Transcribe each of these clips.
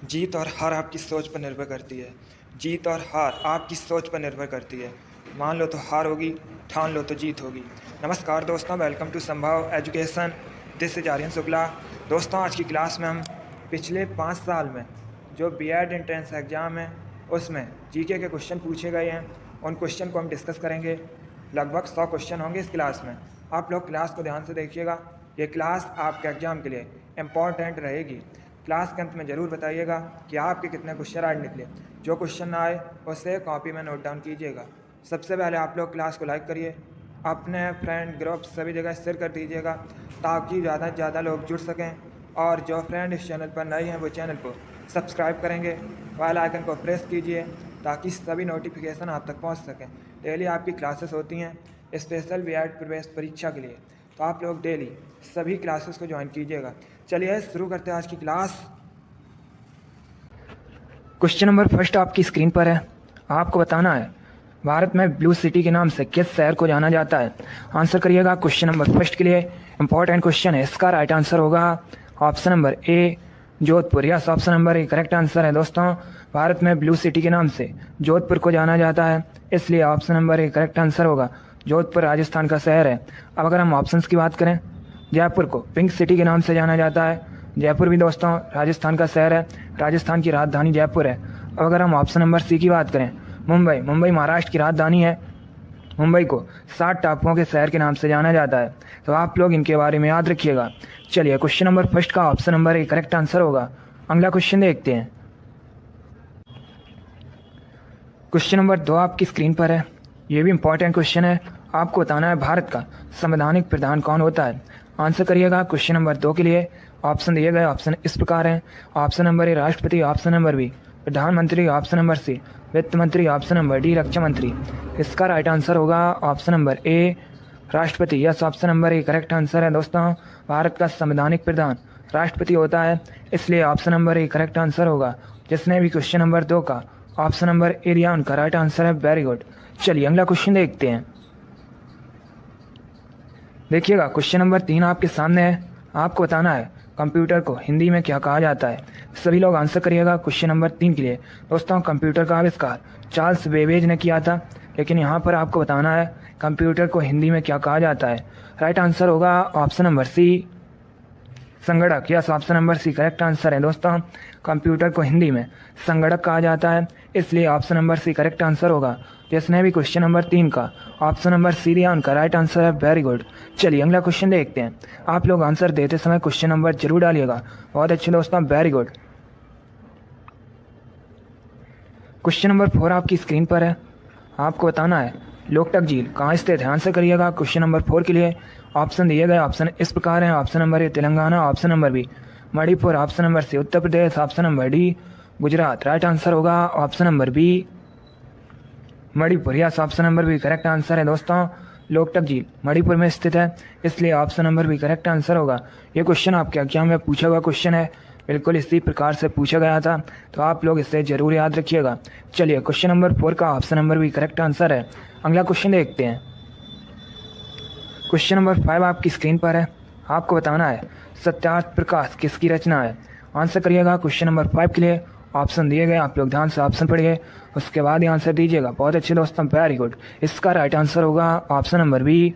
जीत और हार आपकी सोच पर निर्भर करती है। जीत और हार आपकी सोच पर निर्भर करती है। मान लो तो हार होगी, ठान लो तो जीत होगी। नमस्कार दोस्तों, welcome to Sambhav Education. This is Aryan Shukla. दोस्तों, आज की क्लास में हम पिछले 5 साल में जो बीएड एंट्रेंस एग्ज़ाम है उसमें जीके के क्वेश्चन पूछे गए हैं, उन क्वेश्चन को हम डिस्कस करेंगे। लगभग 100 क्वेश्चन होंगे इस क्लास में। आप लोग क्लास को ध्यान से देखिएगा। ये क्लास आपके एग्ज़ाम के लिए इम्पॉर्टेंट रहेगी। क्लास के अंत में ज़रूर बताइएगा कि आपके कितने क्वेश्चन आज निकले। जो क्वेश्चन ना आए उसे कॉपी में नोट डाउन कीजिएगा। सबसे पहले आप लोग क्लास को लाइक करिए, अपने फ्रेंड ग्रुप सभी जगह शेयर कर दीजिएगा ताकि ज़्यादा से ज़्यादा लोग जुड़ सकें। और जो फ्रेंड इस चैनल पर नए हैं वो चैनल को सब्सक्राइब करेंगे, बेल आइकन को प्रेस कीजिए ताकि सभी नोटिफिकेशन आप तक पहुंच सकें। डेली आपकी क्लासेस होती हैं स्पेशल बीएड प्रवेश परीक्षा के लिए, तो आप लोग डेली सभी क्लासेस को ज्वाइन कीजिएगा। चलिए शुरू करते हैं आज की क्लास। क्वेश्चन नंबर फर्स्ट आपकी स्क्रीन पर है। आपको बताना है भारत में ब्लू सिटी के नाम से किस शहर को जाना जाता है। आंसर करिएगा। क्वेश्चन नंबर फर्स्ट के लिए इंपॉर्टेंट क्वेश्चन है। इसका राइट आंसर होगा option number A, Jodhpur. Yes, option number A correct answer है। दोस्तों, भारत में ब्लू सिटी के नाम से जोधपुर को जाना जाता है, इसलिए option number A correct answer होगा। जोधपुर राजस्थान का शहर है। अब अगर हम ऑप्शंस की बात करें, जयपुर को पिंक सिटी के नाम से जाना जाता है। जयपुर भी दोस्तों राजस्थान का शहर है, राजस्थान की राजधानी जयपुर है। अब अगर हम ऑप्शन नंबर सी की बात करें, मुंबई महाराष्ट्र की राजधानी है। मुंबई को 7 टापुओं के शहर के नाम से जाना जाता है, तो आप लोग इनके बारे में याद रखिएगा। चलिए, क्वेश्चन नंबर फर्स्ट का option number A correct answer होगा। अगला क्वेश्चन देखते हैं। क्वेश्चन नंबर 2 आपकी स्क्रीन पर है। ये भी इंपॉर्टेंट क्वेश्चन है। आपको बताना है भारत का संवैधानिक प्रधान कौन होता है। आंसर करिएगा। क्वेश्चन नंबर 2 के लिए ऑप्शन दिए गए ऑप्शन इस प्रकार हैं। ऑप्शन नंबर ए राष्ट्रपति, ऑप्शन नंबर बी प्रधानमंत्री, ऑप्शन नंबर सी वित्त मंत्री, ऑप्शन नंबर डी रक्षा मंत्री। इसका राइट आंसर होगा ऑप्शन नंबर ए राष्ट्रपति। Yes, option number A correct answer है। दोस्तों, भारत का संवैधानिक प्रधान राष्ट्रपति होता है, इसलिए option number A correct answer होगा। जिसने भी क्वेश्चन नंबर 2 का ऑप्शन नंबर ए दिया उनका राइट आंसर है। Very good. चलिए अगला क्वेश्चन देखते हैं। देखिएगा, क्वेश्चन नंबर 3 आपके सामने है। आपको बताना है कंप्यूटर को हिंदी में क्या कहा जाता है। सभी लोग आंसर करिएगा क्वेश्चन नंबर 3 के लिए। दोस्तों, कंप्यूटर का आविष्कार चार्ल्स बेबेज ने किया था, लेकिन यहाँ पर आपको बताना है कंप्यूटर को हिंदी में क्या कहा जाता है। राइट आंसर होगा ऑप्शन नंबर सी संगणक। Yes, option number C correct answer है। दोस्तों, कंप्यूटर को हिंदी में संगणक कहा जाता है, इसलिए option number C correct answer होगा। जिसने भी क्वेश्चन नंबर 3 का ऑप्शन नंबर सी दिया उनका राइट आंसर है। Very good. चलिए अगला क्वेश्चन देखते हैं। आप लोग आंसर देते समय क्वेश्चन नंबर जरूर डालिएगा। बहुत अच्छे दोस्तों, वेरी गुड। क्वेश्चन नंबर 4 आपकी स्क्रीन पर है। आपको बताना है लोकटक झील कहाँ स्थित है। आंसर करिएगा। क्वेश्चन नंबर 4 के लिए ऑप्शन दिए गए ऑप्शन इस प्रकार हैं। Option number A Telangana, option number B Manipur, option number C Uttar Pradesh, option number D Gujarat. Right answer होगा option number B Manipur. Yes, option number B correct answer है। दोस्तों, लोकटक झील मणिपुर में स्थित है, इसलिए option number B correct answer होगा। ये क्वेश्चन आपके एग्जाम में पूछा हुआ क्वेश्चन है, बिल्कुल इसी प्रकार से पूछा गया था, तो आप लोग इसे जरूर याद रखिएगा। चलिए, क्वेश्चन नंबर 4 का option number B correct answer है। अगला क्वेश्चन देखते हैं। क्वेश्चन नंबर 5 आपकी स्क्रीन पर है। आपको बताना है सत्यार्थ प्रकाश किसकी रचना है। आंसर करिएगा। क्वेश्चन नंबर 5 के लिए ऑप्शन दिए गए, आप लोग ध्यान से ऑप्शन पढ़िए, उसके बाद ही आंसर दीजिएगा। बहुत अच्छे दोस्तों, वेरी गुड। इसका राइट आंसर होगा option number B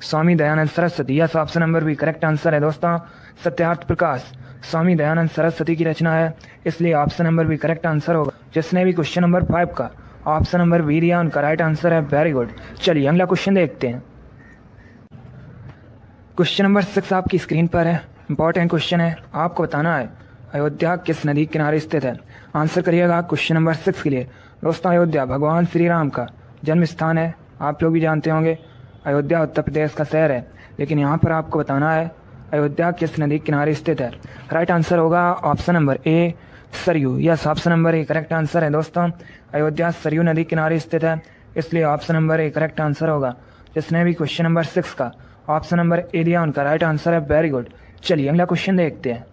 Swami Dayanand Saraswati. Yes, option number B correct answer है। दोस्तों, सत्यार्थ प्रकाश स्वामी दयानंद सरस्वती की रचना है, इसलिए option number B correct answer होगा। जिसने भी क्वेश्चन नंबर 5 का ऑप्शन नंबर बी दिया उनका राइट आंसर है। Very good. चलिए अगला क्वेश्चन देखते हैं। क्वेश्चन नंबर 6 आपकी स्क्रीन पर है। इंपॉर्टेंट क्वेश्चन है। आपको बताना है अयोध्या किस नदी किनारे स्थित है। आंसर करिएगा। क्वेश्चन नंबर 6 के लिए दोस्तों, अयोध्या भगवान श्री राम का जन्म स्थान है। आप लोग भी जानते होंगे अयोध्या उत्तर प्रदेश का शहर है, लेकिन यहाँ पर आपको बताना है अयोध्या किस नदी किनारे स्थित है। राइट आंसर होगा option number A Saryu. Yes, option number A correct answer है। दोस्तों, अयोध्या सरयू नदी किनारे स्थित है, इसलिए option number A correct answer होगा। जिसने भी क्वेश्चन नंबर 6 का ऑप्शन नंबर ए दिया उनका राइट आंसर है। Very good. चलिए अगला क्वेश्चन देखते हैं।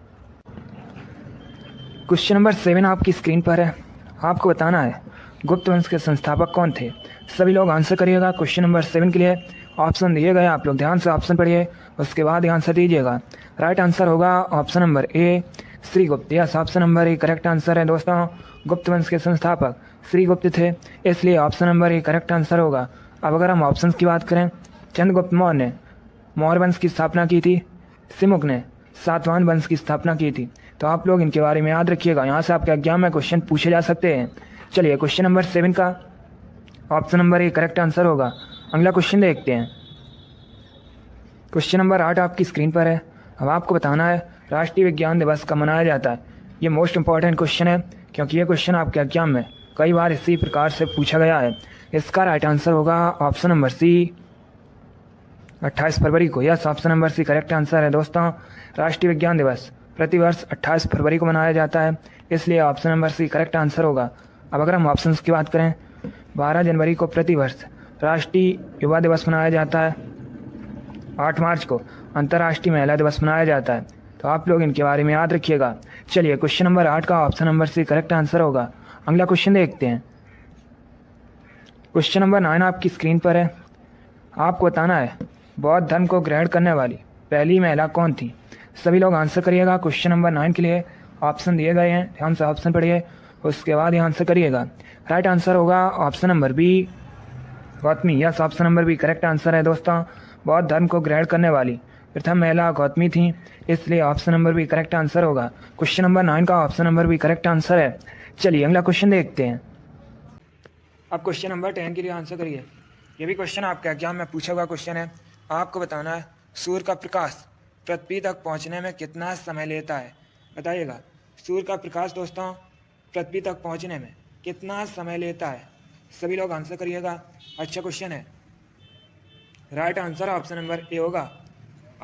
क्वेश्चन नंबर 7 आपकी स्क्रीन पर है। आपको बताना है गुप्त वंश के संस्थापक कौन थे। सभी लोग आंसर करिएगा। क्वेश्चन नंबर 7 के लिए ऑप्शन दिए गए, आप लोग ध्यान से ऑप्शन पढ़िए, उसके बाद आंसर दीजिएगा। राइट आंसर होगा option number A Srigupta. Yes, option number A correct answer है दोस्तों। गुप्त वंश के संस्थापक श्रीगुप्त थे, इसलिए option number A correct answer होगा। अब अगर हम ऑप्शंस की बात करें, चंद्रगुप्त मौर्य ने मौर्य वंश की स्थापना की थी, सिमुक ने सातवाहन वंश की स्थापना की थी। तो आप लोग इनके बारे में याद रखिएगा, यहाँ से आपके एग्जाम में क्वेश्चन पूछे जा सकते हैं। चलिए क्वेश्चन नंबर 7 का option number A correct answer होगा। अगला क्वेश्चन देखते हैं। क्वेश्चन नंबर 8 आपकी स्क्रीन पर है। अब आपको बताना है राष्ट्रीय विज्ञान दिवस कब मनाया जाता है। ये मोस्ट इंपॉर्टेंट क्वेश्चन है, क्योंकि ये क्वेश्चन आपके एग्जाम में कई बार इसी प्रकार से पूछा गया है। इसका राइट आंसर होगा ऑप्शन नंबर सी, 28 फरवरी को। Yes, option number C correct answer है दोस्तों। राष्ट्रीय विज्ञान दिवस प्रतिवर्ष 28 फरवरी को मनाया जाता है, इसलिए option number C correct answer होगा। अब अगर हम ऑप्शंस की बात करें, 12 जनवरी को प्रतिवर्ष राष्ट्रीय युवा दिवस मनाया जाता है, 8 मार्च को अंतर्राष्ट्रीय महिला दिवस मनाया जाता है। तो आप लोग इनके बारे में याद रखिएगा। चलिए क्वेश्चन नंबर 8 का option number C correct answer होगा। अगला क्वेश्चन देखते हैं। क्वेश्चन नंबर 9 आपकी स्क्रीन पर है। आपको बताना है बौद्ध धर्म को ग्रहण करने वाली पहली महिला कौन थी। सभी लोग आंसर करिएगा। क्वेश्चन नंबर 9 के लिए ऑप्शन दिए गए हैं, ध्यान से ऑप्शन पढ़िए, उसके बाद ही आंसर करिएगा। राइट आंसर होगा option number B, Gautami. Yes, option number B correct answer है दोस्तों। बौद्ध धर्म को ग्रहण करने वाली प्रथम महिला गौतमी थी, इसलिए option number B correct answer होगा। क्वेश्चन नंबर 9 का option number B correct answer है। चलिए अगला क्वेश्चन देखते हैं। अब क्वेश्चन नंबर 10 के लिए आंसर करिए। ये भी क्वेश्चन आपके एग्जाम में पूछा हुआ क्वेश्चन है। आपको बताना है सूर्य का प्रकाश पृथ्वी तक पहुंचने में कितना समय लेता है। बताइएगा, सूर्य का प्रकाश दोस्तों पृथ्वी तक पहुंचने में कितना समय लेता है। सभी लोग आंसर करिएगा। अच्छा क्वेश्चन है। Right answer option number A होगा,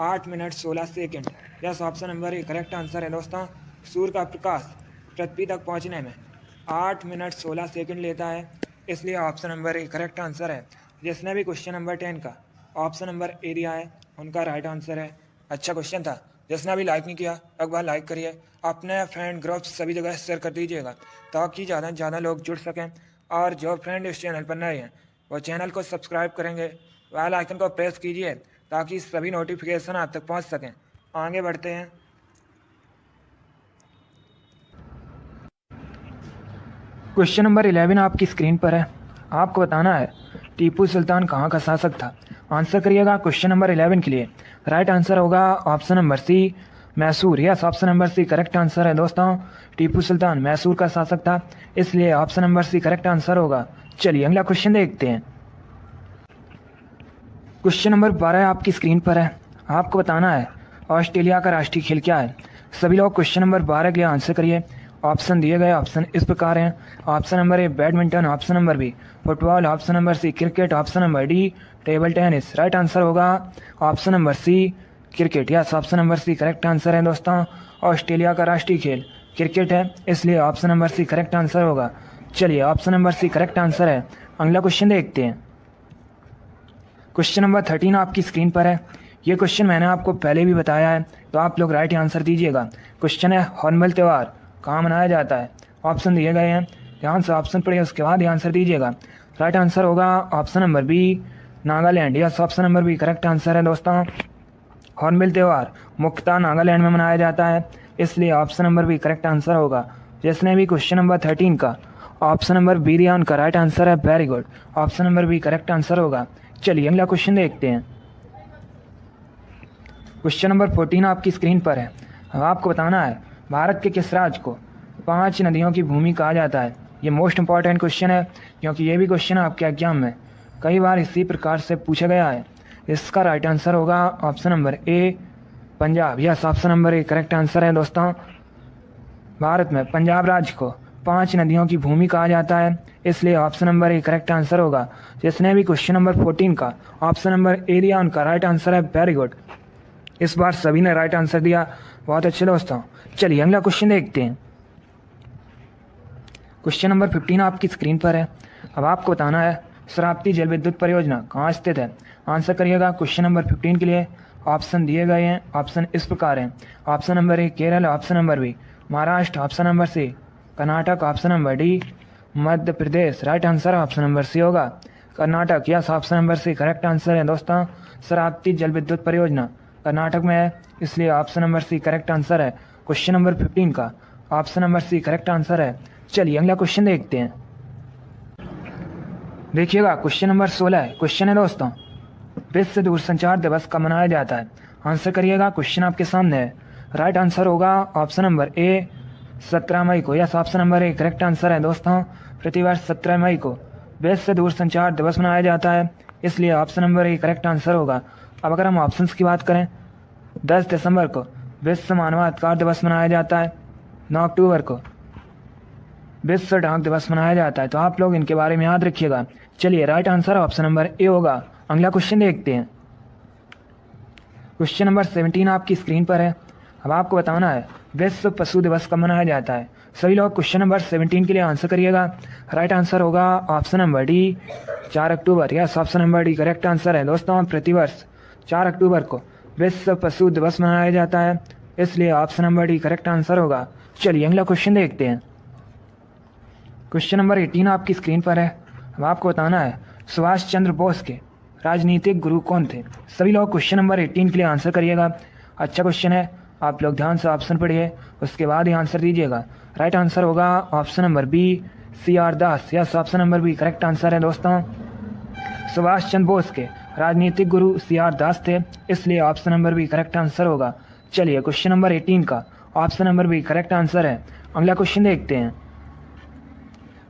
8 minute 16 second. Yes, option number A correct answer है दोस्तों। सूर्य का प्रकाश पृथ्वी तक पहुंचने में 8 मिनट 16 सेकेंड लेता है, इसलिए option number A correct answer है। जिसने भी क्वेश्चन नंबर 10 का ऑप्शन नंबर ए दिया है उनका राइट आंसर है। अच्छा क्वेश्चन था। जिसने अभी लाइक नहीं किया एक बार लाइक करिए, अपने फ्रेंड ग्रुप सभी जगह शेयर कर दीजिएगा, ताकि ज़्यादा से ज़्यादा लोग जुड़ सकें। और जो फ्रेंड इस चैनल पर नए हैं वो चैनल को सब्सक्राइब करेंगे, बेल आइकन को प्रेस कीजिए, ताकि सभी नोटिफिकेशन आप तक पहुंच सकें। आगे बढ़ते हैं। क्वेश्चन नंबर 11 आपकी स्क्रीन पर है। आपको बताना है टीपू सुल्तान कहाँ का शासक था। आंसर करिएगा क्वेश्चन नंबर 11 के लिए। राइट आंसर होगा option number C, Mysore. Yes, option number C correct answer है दोस्तों। टीपू सुल्तान मैसूर का शासक था, इसलिए option number C correct answer होगा। चलिए अगला क्वेश्चन देखते हैं। क्वेश्चन नंबर 12 आपकी स्क्रीन पर है। आपको बताना है ऑस्ट्रेलिया का राष्ट्रीय खेल क्या है। सभी लोग क्वेश्चन नंबर 12 के लिए आंसर करिए। ऑप्शन दिए गए ऑप्शन इस प्रकार हैं। Option number A badminton, option number B football, option number C cricket, option number D table tennis. Right answer होगा option number C cricket. Yes, option number C correct answer है दोस्तों। Australia का राष्ट्रीय खेल cricket है, इसलिए option number C correct answer होगा। चलिए option number C correct answer है। अगला क्वेश्चन देखते हैं। क्वेश्चन नंबर 13 आपकी स्क्रीन पर है। ये क्वेश्चन मैंने आपको पहले भी बताया है, तो आप लोग राइट आंसर दीजिएगा। क्वेश्चन है हॉर्नबिल त्यौहार कहाँ मनाया जाता है। ऑप्शन दिए गए हैं, ध्यान से ऑप्शन पढ़िए, उसके बाद ही आंसर दीजिएगा। राइट आंसर होगा option number B, Nagaland. Yes, option number B correct answer है दोस्तों। हॉर्नबिल त्यौहार मुख्यतः नागालैंड में मनाया जाता है, इसलिए option number B correct answer होगा। जिसने भी क्वेश्चन नंबर 13 का ऑप्शन नंबर बी दिया उनका राइट आंसर है very good, option number B correct answer होगा। चलिए अगला क्वेश्चन देखते हैं। क्वेश्चन नंबर 14 आपकी स्क्रीन पर है। अब आपको बताना है भारत के किस राज्य को 5 नदियों की भूमि कहा जाता है। ये मोस्ट इंपॉर्टेंट क्वेश्चन है, क्योंकि ये भी क्वेश्चन आपके एग्जाम में कई बार इसी प्रकार से पूछा गया है। इसका राइट आंसर होगा option number A, Punjab. Yes, option number A correct answer है दोस्तों। भारत में पंजाब राज्य को 5 नदियों की भूमि कहा जाता है, इसलिए option number A correct answer होगा। जिसने भी क्वेश्चन नंबर 14 का ऑप्शन नंबर ए दिया उनका राइट आंसर है वेरी गुड। इस बार सभी ने राइट आंसर दिया, बहुत अच्छे दोस्तों। चलिए अगला क्वेश्चन देखते हैं। क्वेश्चन नंबर 15 आपकी स्क्रीन पर है। अब आपको बताना है शरावती जल विद्युत परियोजना कहाँ स्थित है। आंसर करिएगा क्वेश्चन नंबर 15 के लिए। ऑप्शन दिए गए हैं, ऑप्शन इस प्रकार हैं। Option number A Kerala, option number B Maharashtra, option number C Karnataka, option number D Madhya Pradesh. Right answer option number C होगा, Karnataka. Yes, option number C correct answer है दोस्तों। शरावती जल विद्युत परियोजना कर्नाटक में है, इसलिए option number C correct answer है। क्वेश्चन नंबर 15 का option number C correct answer है। चलिए अगला क्वेश्चन देखते हैं। देखिएगा क्वेश्चन नंबर 16 है। क्वेश्चन है दोस्तों, विश्व दूरसंचार दिवस कब मनाया जाता है? आंसर करिएगा। क्वेश्चन आपके सामने है। राइट आंसर होगा ऑप्शन नंबर ए 17 मई को। Yes, option number A correct answer है दोस्तों। प्रतिवर्ष 17 मई को विश्व दूरसंचार दिवस मनाया जाता है, इसलिए option number A correct answer होगा। अब अगर हम ऑप्शंस की बात करें, 10 दिसंबर को विश्व मानवाधिकार दिवस मनाया जाता है, 9 अक्टूबर को विश्व डाक दिवस मनाया जाता है, तो आप लोग इनके बारे में याद रखिएगा। चलिए right answer option number A होगा। अगला क्वेश्चन देखते हैं। क्वेश्चन नंबर 17 आपकी स्क्रीन पर है। अब आपको बताना है विश्व पशु दिवस कब मनाया जाता है। सभी लोग क्वेश्चन नंबर 17 के लिए आंसर करिएगा। राइट आंसर होगा ऑप्शन नंबर डी 4 अक्टूबर। Yes, option number D correct answer है दोस्तों। प्रतिवर्ष 4 अक्टूबर को विश्व पशु दिवस मनाया जाता है, इसलिए option number D correct answer होगा। चलिए अगला क्वेश्चन देखते हैं। क्वेश्चन नंबर 18 आपकी स्क्रीन पर है। अब आपको बताना है सुभाष चंद्र बोस के राजनीतिक गुरु कौन थे। सभी लोग क्वेश्चन नंबर 18 के लिए आंसर करिएगा। अच्छा क्वेश्चन है, आप लोग ध्यान से ऑप्शन पढ़िए, उसके बाद ही आंसर दीजिएगा। राइट आंसर होगा option number B CR Das. Yes, option number B correct answer है दोस्तों। सुभाष चंद्र बोस के राजनीतिक गुरु CR दास थे, इसलिए option number B correct answer होगा। चलिए क्वेश्चन नंबर 18 का option number B correct answer है। अगला क्वेश्चन देखते हैं।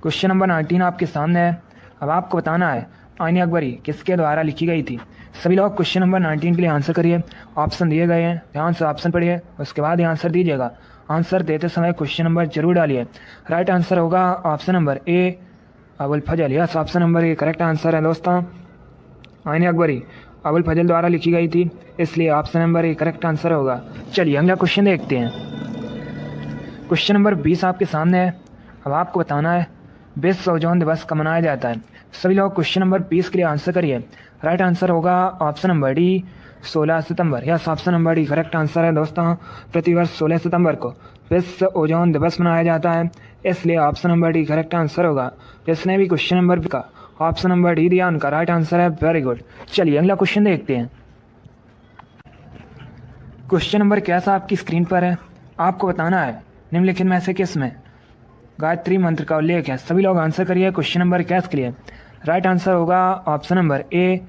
क्वेश्चन नंबर 19 आपके सामने है। अब आपको बताना है आईन अकबरी किसके द्वारा लिखी गई थी। सभी लोग क्वेश्चन नंबर 19 के लिए आंसर करिए। ऑप्शन दिए गए हैं, ध्यान से ऑप्शन पढ़िए, उसके बाद ही आंसर दीजिएगा। आंसर देते समय क्वेश्चन नंबर जरूर डालिए। राइट आंसर होगा option number A Abul Fazal. Yes, option number A correct answer है दोस्तों। आईन अकबरी अबुल फजल द्वारा लिखी गई थी, इसलिए option number A correct answer होगा। चलिए अगला क्वेश्चन देखते हैं। क्वेश्चन नंबर 20 आपके सामने है। अब आपको बताना है विश्व ओजोन दिवस कब मनाया जाता है। सभी लोग क्वेश्चन नंबर 20 के लिए आंसर करिए। राइट आंसर होगा ऑप्शन नंबर डी 16 सितंबर। Yes, option number D correct answer है दोस्तों। प्रतिवर्ष 16 सितंबर को विश्व ओजोन दिवस मनाया जाता है, इसलिए option number D correct answer होगा। जिसने भी क्वेश्चन नंबर का ऑप्शन नंबर डी दिया उनका राइट आंसर है। Very good. चलिए अगला क्वेश्चन देखते हैं। क्वेश्चन नंबर कैसा आपकी स्क्रीन पर है। आपको बताना है निम्नलिखित में से किस में गायत्री मंत्र का उल्लेख है। सभी लोग आंसर करिए क्वेश्चन नंबर कैस के लिए। राइट आंसर होगा option number A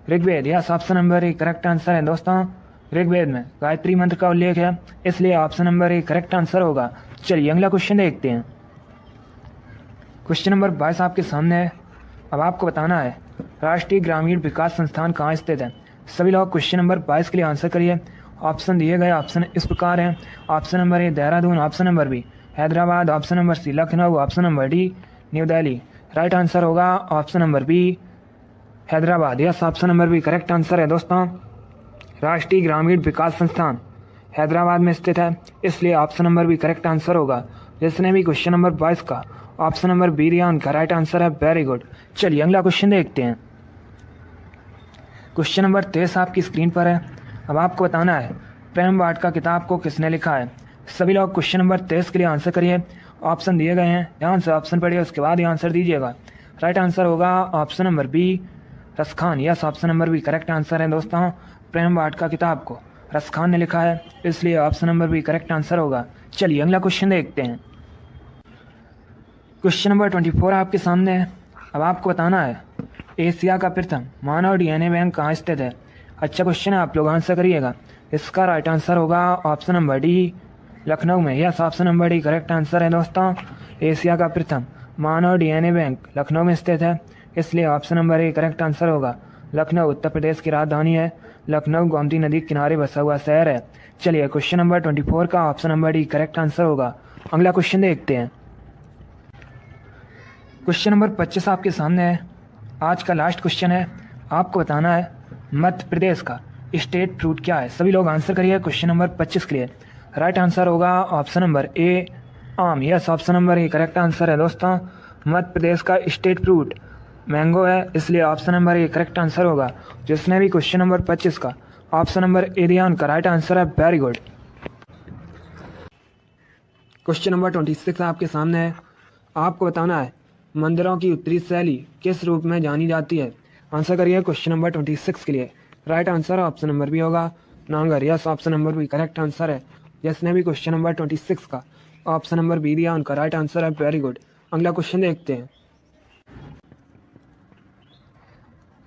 Rigveda. Yes, option number A correct answer है दोस्तों। ऋग्वेद में गायत्री मंत्र का उल्लेख है, इसलिए option number A correct answer होगा। चलिए अगला क्वेश्चन देखते हैं। क्वेश्चन नंबर 22 आपके सामने है। अब आपको बताना है राष्ट्रीय ग्रामीण विकास संस्थान कहाँ स्थित है। सभी लोग क्वेश्चन नंबर 22 के लिए आंसर करिए। ऑप्शन दिए गए ऑप्शन इस प्रकार हैं। Option number A Dehradun, option number B Hyderabad, option number C Lucknow, option number D New Delhi. Right answer होगा option number B Hyderabad. Yes, option number B correct answer है दोस्तों। राष्ट्रीय ग्रामीण विकास संस्थान हैदराबाद में स्थित है, इसलिए option number B correct answer होगा। जिसने भी क्वेश्चन नंबर 22 का ऑप्शन नंबर बी दिया उनका राइट आंसर है। Very good. चलिए अगला क्वेश्चन देखते हैं। क्वेश्चन नंबर 23 आपकी स्क्रीन पर है। अब आपको बताना है प्रेम वाटिका किताब को किसने लिखा है। सभी लोग क्वेश्चन नंबर 23 के लिए आंसर करिए। ऑप्शन दिए गए हैं, ध्यान से ऑप्शन पढ़िए, उसके बाद ही आंसर दीजिएगा। राइट आंसर होगा option number B Raskhan. Yes, option number B correct answer है दोस्तों। प्रेम वाटिका किताब को रसखान ने लिखा है, इसलिए option number B correct answer होगा। चलिए अगला क्वेश्चन देखते हैं। क्वेश्चन नंबर 24 आपके सामने है। अब आपको बताना है एशिया का प्रथम मानव DNA बैंक कहाँ स्थित है। अच्छा क्वेश्चन है, आप लोग आंसर करिएगा। इसका राइट आंसर होगा ऑप्शन नंबर डी लखनऊ में। Yes, option number D correct answer है दोस्तों। एशिया का प्रथम मानव DNA बैंक लखनऊ में स्थित है, इसलिए option number A correct answer होगा। लखनऊ उत्तर प्रदेश की राजधानी है। लखनऊ गोमती नदी के किनारे बसा हुआ शहर है। चलिए क्वेश्चन नंबर 24 का option number D correct answer होगा। अगला क्वेश्चन देखते हैं। क्वेश्चन नंबर 25 आपके सामने है। आज का लास्ट क्वेश्चन है। आपको बताना है मध्य प्रदेश का स्टेट फ्रूट क्या है। सभी लोग आंसर करिए क्वेश्चन नंबर 25 के लिए। राइट आंसर होगा ऑप्शन नंबर ए आम। Yes, option number A correct answer है दोस्तों। मध्य प्रदेश का स्टेट फ्रूट मैंगो है, इसलिए option number A correct answer होगा। जिसने भी क्वेश्चन नंबर 25 का ऑप्शन नंबर ए दिया उनका राइट आंसर है। Very good. क्वेश्चन नंबर 26 आपके सामने है। आपको बताना है मंदिरों की उत्तरी शैली किस रूप में जानी जाती है। आंसर करिए क्वेश्चन नंबर 26 के लिए। Right answer option number B होगा नांगर। Yes, option number B correct answer है। जिसने भी क्वेश्चन नंबर 26 का ऑप्शन नंबर बी दिया उनका राइट आंसर है। Very good. अगला क्वेश्चन देखते हैं।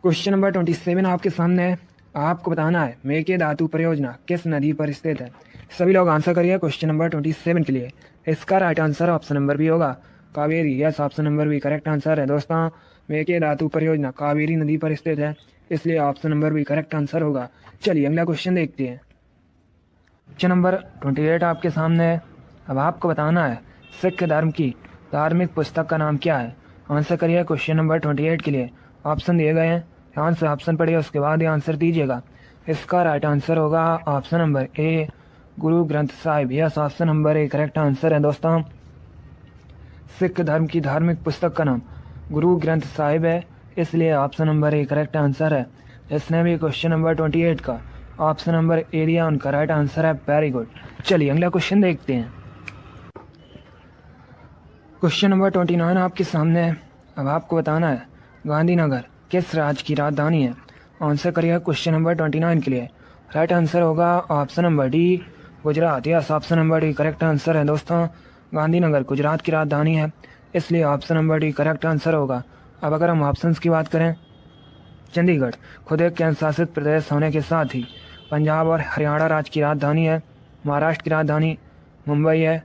क्वेश्चन नंबर 27 आपके सामने है। आपको बताना है मेके धातु परियोजना किस नदी पर स्थित है। सभी लोग आंसर करिए क्वेश्चन नंबर 27 के लिए। इसका right answer option number B होगा, Kaveri. Yes, option number B correct answer है दोस्तों। मेके धातु परियोजना कावेरी नदी पर स्थित है, इसलिए option number B correct answer होगा। चलिए अगला क्वेश्चन देखते हैं। क्वेश्चन नंबर 28 आपके सामने है। अब आपको बताना है सिख धर्म की धार्मिक पुस्तक का नाम क्या है। आंसर करिए क्वेश्चन नंबर 28 के लिए। ऑप्शन दिए गए हैं, ध्यान से ऑप्शन पढ़िए, उसके बाद ही आंसर दीजिएगा। इसका राइट आंसर होगा option number A, Guru Granth Sahib. Yes, option number A correct answer है दोस्तों। सिख धर्म की धार्मिक पुस्तक का नाम गुरु ग्रंथ साहिब है, इसलिए option number A correct answer है। जिसने भी क्वेश्चन नंबर 28 का ऑप्शन नंबर ए दिया उनका राइट आंसर है। Very good. चलिए अगला क्वेश्चन देखते हैं। क्वेश्चन नंबर 29 आपके सामने है। अब आपको बताना है गांधीनगर किस राज्य की राजधानी है। आंसर करिए क्वेश्चन नंबर 29 के लिए। राइट आंसर होगा option number D, Gujarat. Yes, option number D correct answer है दोस्तों। गांधीनगर गुजरात की राजधानी है, इसलिए option number D correct answer होगा। अब अगर हम ऑप्शंस की बात करें, चंडीगढ़ खुद एक केंद्र शासित प्रदेश होने के साथ ही पंजाब और हरियाणा राज्य की राजधानी है। महाराष्ट्र की राजधानी मुंबई है।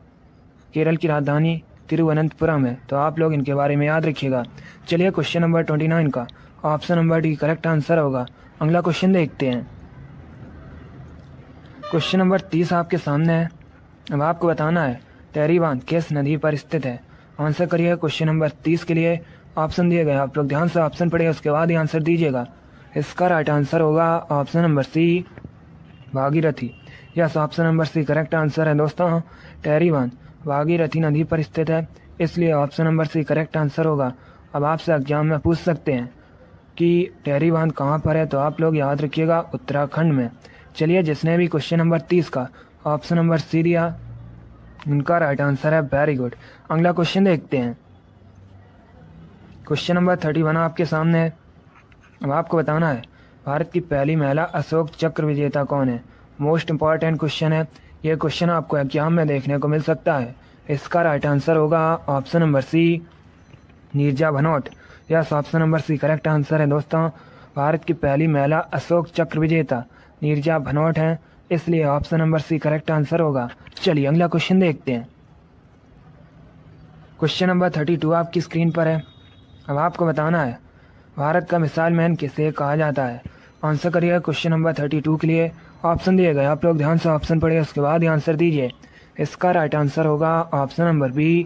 केरल की राजधानी तिरुवनंतपुरम है। तो आप लोग इनके बारे में याद रखिएगा। चलिए क्वेश्चन नंबर 29 का option number D correct answer होगा। अगला क्वेश्चन देखते हैं। क्वेश्चन नंबर 30 आपके सामने है। अब आपको बताना है टेरी बांध किस नदी पर स्थित है। आंसर करिए क्वेश्चन नंबर 30 के लिए। ऑप्शन दिए गए, आप लोग ध्यान से ऑप्शन पढ़िए, उसके बाद ही आंसर दीजिएगा। इसका राइट आंसर होगा option number C, Bhagirathi. Yes, option number C correct answer है दोस्तों। टेरी बांध भागीरथी नदी पर स्थित है, इसलिए option number C correct answer होगा। अब आपसे एग्जाम में पूछ सकते हैं कि टेरी बांध कहाँ पर है, तो आप लोग याद रखिएगा उत्तराखंड में। चलिए, जिसने भी क्वेश्चन नंबर 30 का ऑप्शन नंबर सी दिया उनका राइट आंसर है। Very good. अगला क्वेश्चन देखते हैं। क्वेश्चन नंबर 31 आपके सामने है। अब आपको बताना है भारत की पहली महिला अशोक चक्र विजेता कौन है। मोस्ट इंपॉर्टेंट क्वेश्चन है, यह क्वेश्चन आपको एग्जाम में देखने को मिल सकता है। इसका राइट आंसर होगा option number C, Neerja Bhanot. Yes, option number C correct answer है दोस्तों। भारत की पहली महिला अशोक चक्र विजेता नीरजा भनोट हैं, इसलिए option number C correct answer होगा। चलिए अगला क्वेश्चन देखते हैं। क्वेश्चन नंबर 32 आपकी स्क्रीन पर है। अब आपको बताना है भारत का मिसाइल मैन किसे कहा जाता है। आंसर करिए क्वेश्चन नंबर 32 के लिए। ऑप्शन दिए गए, आप लोग ध्यान से ऑप्शन पढ़िए, उसके बाद ही आंसर दीजिए। इसका राइट आंसर होगा option number B,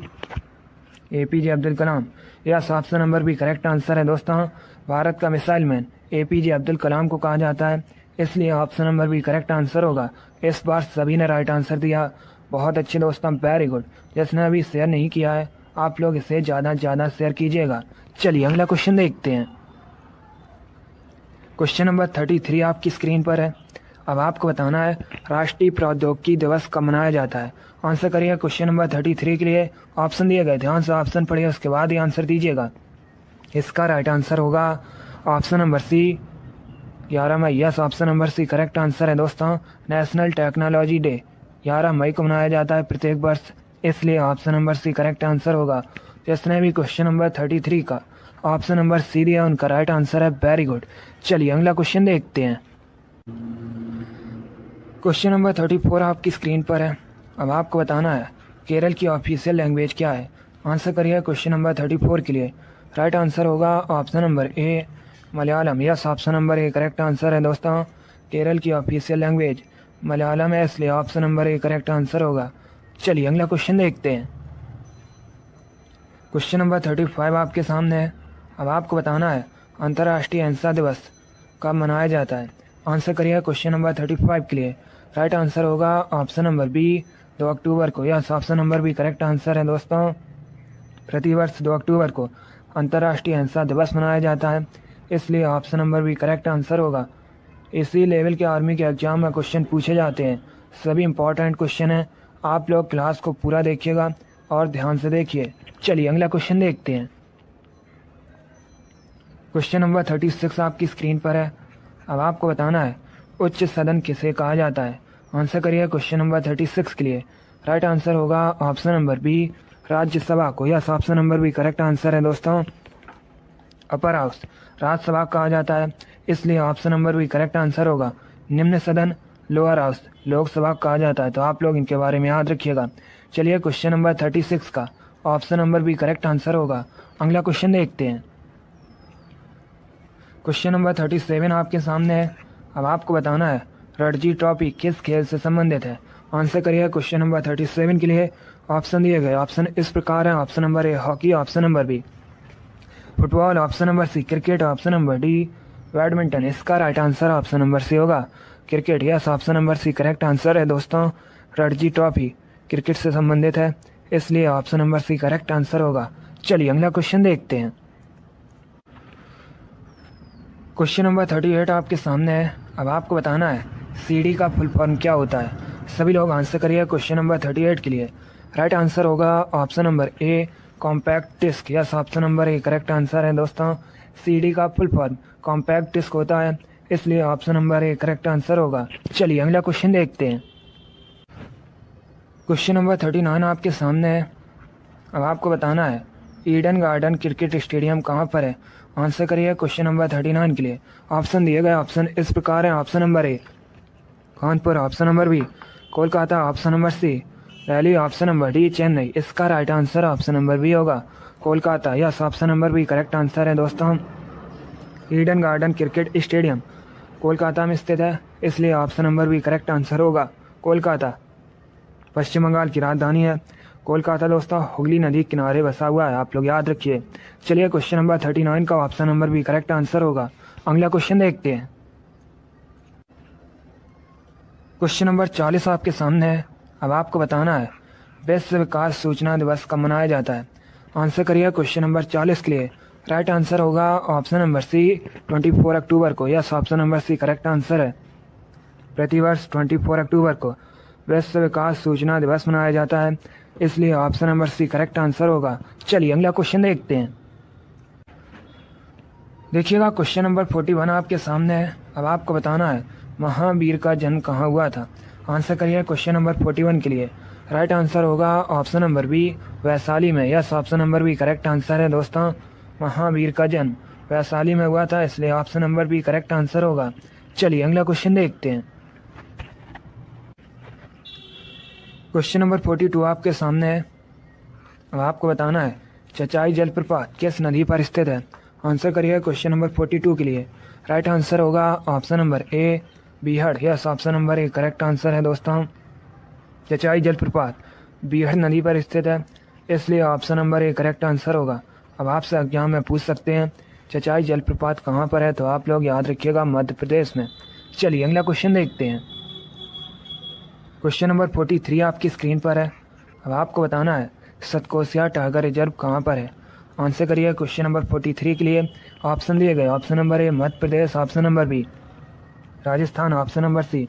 APJ Abdul Kalam. Yes, option number B correct answer है दोस्तों। भारत का missile man APJ Abdul Kalam को कहा जाता है, इसलिए option number B correct answer होगा। इस बार सभी ने राइट आंसर दिया, बहुत अच्छे दोस्तों, वेरी गुड। जिसने अभी शेयर नहीं किया है, आप लोग इसे ज़्यादा से ज़्यादा शेयर कीजिएगा। चलिए अगला क्वेश्चन देखते हैं। क्वेश्चन नंबर 33 आपकी स्क्रीन पर है। अब आपको बताना है राष्ट्रीय प्रौद्योगिकी दिवस कब मनाया जाता है। आंसर करिए क्वेश्चन नंबर 33 के लिए। ऑप्शन दिए गए, ध्यान से ऑप्शन पढ़िए, उसके बाद ही आंसर दीजिएगा। इसका राइट आंसर होगा ऑप्शन नंबर सी, 11 मई। Yes, option number C correct answer है दोस्तों। नेशनल टेक्नोलॉजी डे 11 मई को मनाया जाता है प्रत्येक वर्ष, इसलिए option number C correct answer होगा। जिसने भी क्वेश्चन नंबर 33 का ऑप्शन नंबर सी दिया उनका राइट आंसर है। Very good. चलिए अगला क्वेश्चन देखते हैं। क्वेश्चन नंबर 34 आपकी स्क्रीन पर है। अब आपको बताना है केरल की ऑफिशियल लैंग्वेज क्या है। आंसर करिए क्वेश्चन नंबर 34 के लिए। राइट आंसर होगा option number A, Malayalam. Yes, option number A correct answer है दोस्तों। केरल की ऑफिशियल लैंग्वेज मलयालम है, इसलिए option number A correct answer होगा। चलिए अगला क्वेश्चन देखते हैं। क्वेश्चन नंबर 35 आपके सामने है। अब आपको बताना है अंतर्राष्ट्रीय अहिंसा दिवस कब मनाया जाता है। आंसर करिए क्वेश्चन नंबर 35 के लिए। राइट आंसर होगा ऑप्शन नंबर बी, 2 अक्टूबर को। Yes, option number B correct answer है दोस्तों। प्रतिवर्ष 2 अक्टूबर को अंतर्राष्ट्रीय अहिंसा दिवस मनाया जाता है, इसलिए option number B correct answer होगा। इसी लेवल के आर्मी के एग्जाम में क्वेश्चन पूछे जाते हैं, सभी इंपॉर्टेंट क्वेश्चन हैं। आप लोग क्लास को पूरा देखिएगा और ध्यान से देखिए। चलिए अगला क्वेश्चन देखते हैं। क्वेश्चन नंबर 36 आपकी स्क्रीन पर है। अब आपको बताना है उच्च सदन किसे कहा जाता है। आंसर करिए क्वेश्चन नंबर 36 के लिए। राइट आंसर होगा ऑप्शन नंबर बी, राज्यसभा को। Yes, option number B correct answer है दोस्तों। अपर हाउस राज्यसभा कहा जाता है, इसलिए option number B correct answer होगा। निम्न सदन लोअर हाउस लोकसभा कहा जाता है, तो आप लोग इनके बारे में याद रखिएगा। चलिए क्वेश्चन नंबर 36 का option number B correct answer होगा। अगला क्वेश्चन देखते हैं। क्वेश्चन नंबर 37 आपके सामने है। अब आपको बताना है रणजी ट्रॉफी किस खेल से संबंधित है। आंसर करिए क्वेश्चन नंबर 37 के लिए। ऑप्शन दिए गए ऑप्शन इस प्रकार है। Option number A hockey, option number B football, option number C cricket, option number D badminton. इसका right answer option number C होगा cricket. Yes, option number C correct answer है दोस्तों। रणजी ट्रॉफी क्रिकेट से संबंधित है, इसलिए option number C correct answer होगा। चलिए अगला क्वेश्चन देखते हैं। क्वेश्चन नंबर 38 आपके सामने है। अब आपको बताना है सीडी का फुल फॉर्म क्या होता है। सभी लोग आंसर करिए क्वेश्चन नंबर 38 के लिए। राइट आंसर होगा option number A compact disc. Yes, option number A correct answer है दोस्तों। सीडी का फुल फॉर्म कॉम्पैक्ट डिस्क होता है, इसलिए option number A correct answer होगा। चलिए अगला क्वेश्चन देखते हैं। क्वेश्चन नंबर 39 आपके सामने है। अब आपको बताना है ईडन गार्डन क्रिकेट स्टेडियम कहाँ पर है। आंसर करिए क्वेश्चन नंबर 39 के लिए। ऑप्शन दिए गए ऑप्शन इस प्रकार है। Option number A Kanpur, option number B Kolkata, option number C Delhi, option number D Chennai. इसका right answer option number B होगा Kolkata. Yes, option number B correct answer है दोस्तों। Eden garden cricket stadium Kolkata में स्थित है, इसलिए option number B correct answer होगा कोलकाता। पश्चिम बंगाल की राजधानी है कोलकाता दोस्तों। हुगली नदी किनारे बसा हुआ है, आप लोग याद रखिए। चलिए क्वेश्चन नंबर 39 का option number B correct answer होगा। अगला क्वेश्चन देखते हैं। क्वेश्चन नंबर 40 आपके सामने है। अब आपको बताना है विश्व विकास सूचना दिवस कब मनाया जाता है। आंसर करिए क्वेश्चन नंबर 40 के लिए। राइट आंसर होगा ऑप्शन नंबर सी 24 अक्टूबर को। Yes, option number C correct answer है। प्रतिवर्ष 24 अक्टूबर को विश्व विकास सूचना दिवस मनाया जाता है, इसलिए option number C correct answer होगा। चलिए अगला क्वेश्चन देखते हैं। देखिएगा क्वेश्चन नंबर 41 आपके सामने है। अब आपको बताना है महावीर का जन्म कहाँ हुआ था। आंसर करिए क्वेश्चन नंबर 41 के लिए। राइट आंसर होगा ऑप्शन नंबर बी वैशाली में। Yes, option number B correct answer है दोस्तों। महावीर का जन्म वैशाली में हुआ था, इसलिए option number B correct answer होगा। चलिए अगला क्वेश्चन देखते हैं। क्वेश्चन नंबर 42 आपके सामने है। अब आपको बताना है चचाई जलप्रपात किस नदी पर स्थित है। आंसर करिए क्वेश्चन नंबर 42 के लिए। राइट आंसर होगा ऑप्शन नंबर ए बीहड़। Yes, option number A correct answer है दोस्तों। चचाई जलप्रपात बीहड़ नदी पर स्थित है, इसलिए option number A correct answer होगा। अब आपसे एग्जाम में पूछ सकते हैं चचाई जलप्रपात कहाँ पर है, तो आप लोग याद रखिएगा मध्य प्रदेश में। चलिए अगला क्वेश्चन देखते हैं। क्वेश्चन नंबर 43 आपकी स्क्रीन पर है। अब आपको बताना है सतकोसिया टाइगर रिजर्व कहाँ पर है। आंसर करिए क्वेश्चन नंबर 43 के लिए। ऑप्शन दिए गए option number A Madhya Pradesh, option number B Rajasthan, option number C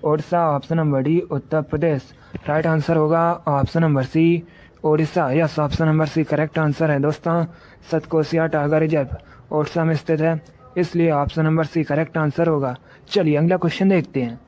Odisha, option number D Uttar Pradesh. Right answer होगा option number C Odisha. Yes, option number C correct answer है दोस्तों। सतकोसिया टाइगर रिजर्व ओडिशा में स्थित है, इसलिए option number C correct answer होगा। चलिए अगला क्वेश्चन देखते हैं।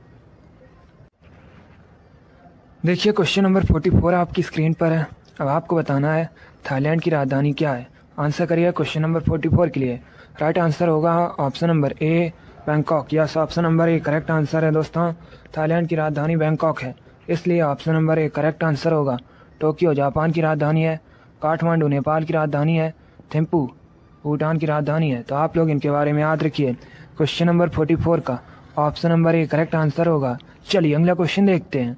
देखिए क्वेश्चन नंबर 44 आपकी स्क्रीन पर है। अब आपको बताना है थाईलैंड की राजधानी क्या है। आंसर करिए क्वेश्चन नंबर 44 के लिए। राइट आंसर होगा option number A Bangkok. Yes, option number A correct answer है दोस्तों। थाईलैंड की राजधानी बैंकॉक है, इसलिए option number A correct answer होगा। टोक्यो जापान की राजधानी है, काठमांडू नेपाल की राजधानी है, थिम्पू भूटान की राजधानी है, तो आप लोग इनके बारे में याद रखिए। क्वेश्चन नंबर 44 का option number A correct answer होगा। चलिए अगला क्वेश्चन देखते हैं।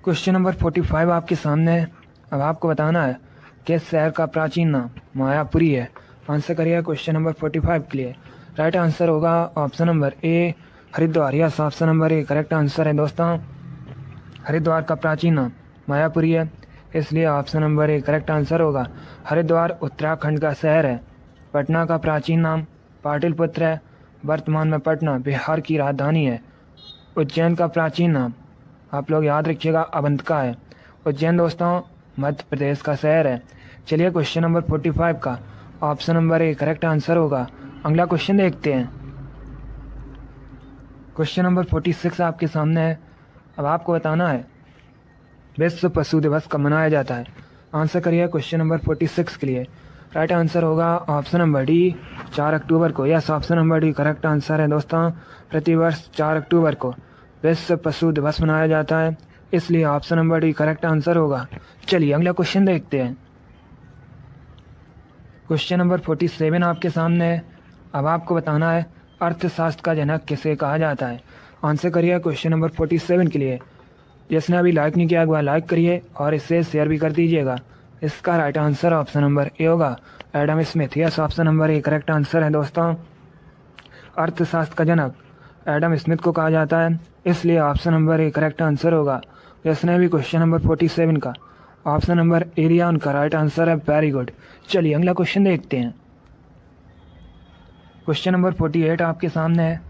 क्वेश्चन नंबर 45 आपके सामने है। अब आपको बताना है किस शहर का प्राचीन नाम मायापुरी है। आंसर करिए क्वेश्चन नंबर 45 के लिए। राइट आंसर होगा option number A Haridwar. Yes, option number A correct answer है दोस्तों। हरिद्वार का प्राचीन नाम मायापुरी है, इसलिए option number A correct answer होगा। हरिद्वार उत्तराखंड का शहर है। पटना का प्राचीन नाम पाटलिपुत्र है, वर्तमान में पटना बिहार की राजधानी है। उज्जैन का प्राचीन नाम आप लोग याद रखिएगा अवंतिका है। उज्जैन दोस्तों मध्य प्रदेश का शहर है। चलिए क्वेश्चन नंबर 45 का option number A correct answer होगा। अगला क्वेश्चन देखते हैं। क्वेश्चन नंबर 46 आपके सामने है। अब आपको बताना है विश्व पशु दिवस कब मनाया जाता है। आंसर करिए क्वेश्चन नंबर 46 के लिए। राइट आंसर होगा ऑप्शन नंबर डी 4 अक्टूबर को। Yes, option number D correct answer है दोस्तों। प्रतिवर्ष 4 अक्टूबर को विश्व पशु दिवस मनाया जाता है, इसलिए option number D correct answer होगा। चलिए अगला क्वेश्चन देखते हैं। क्वेश्चन नंबर 47 आपके सामने है। अब आपको बताना है अर्थशास्त्र का जनक किसे कहा जाता है। आंसर करिए क्वेश्चन नंबर 47 के लिए। जिसने अभी लाइक नहीं किया एक बार लाइक करिए और इसे शेयर भी कर दीजिएगा। इसका right answer option number A होगा, Adam Smith. Yes, option number A correct answer है दोस्तों। अर्थशास्त्र का जनक एडम स्मिथ को कहा जाता है, इसलिए option number A correct answer होगा। जिसने भी क्वेश्चन नंबर 47 का ऑप्शन नंबर ए लिया उनका राइट आंसर है। Very good. चलिए अगला क्वेश्चन देखते हैं। क्वेश्चन नंबर 48 आपके सामने है।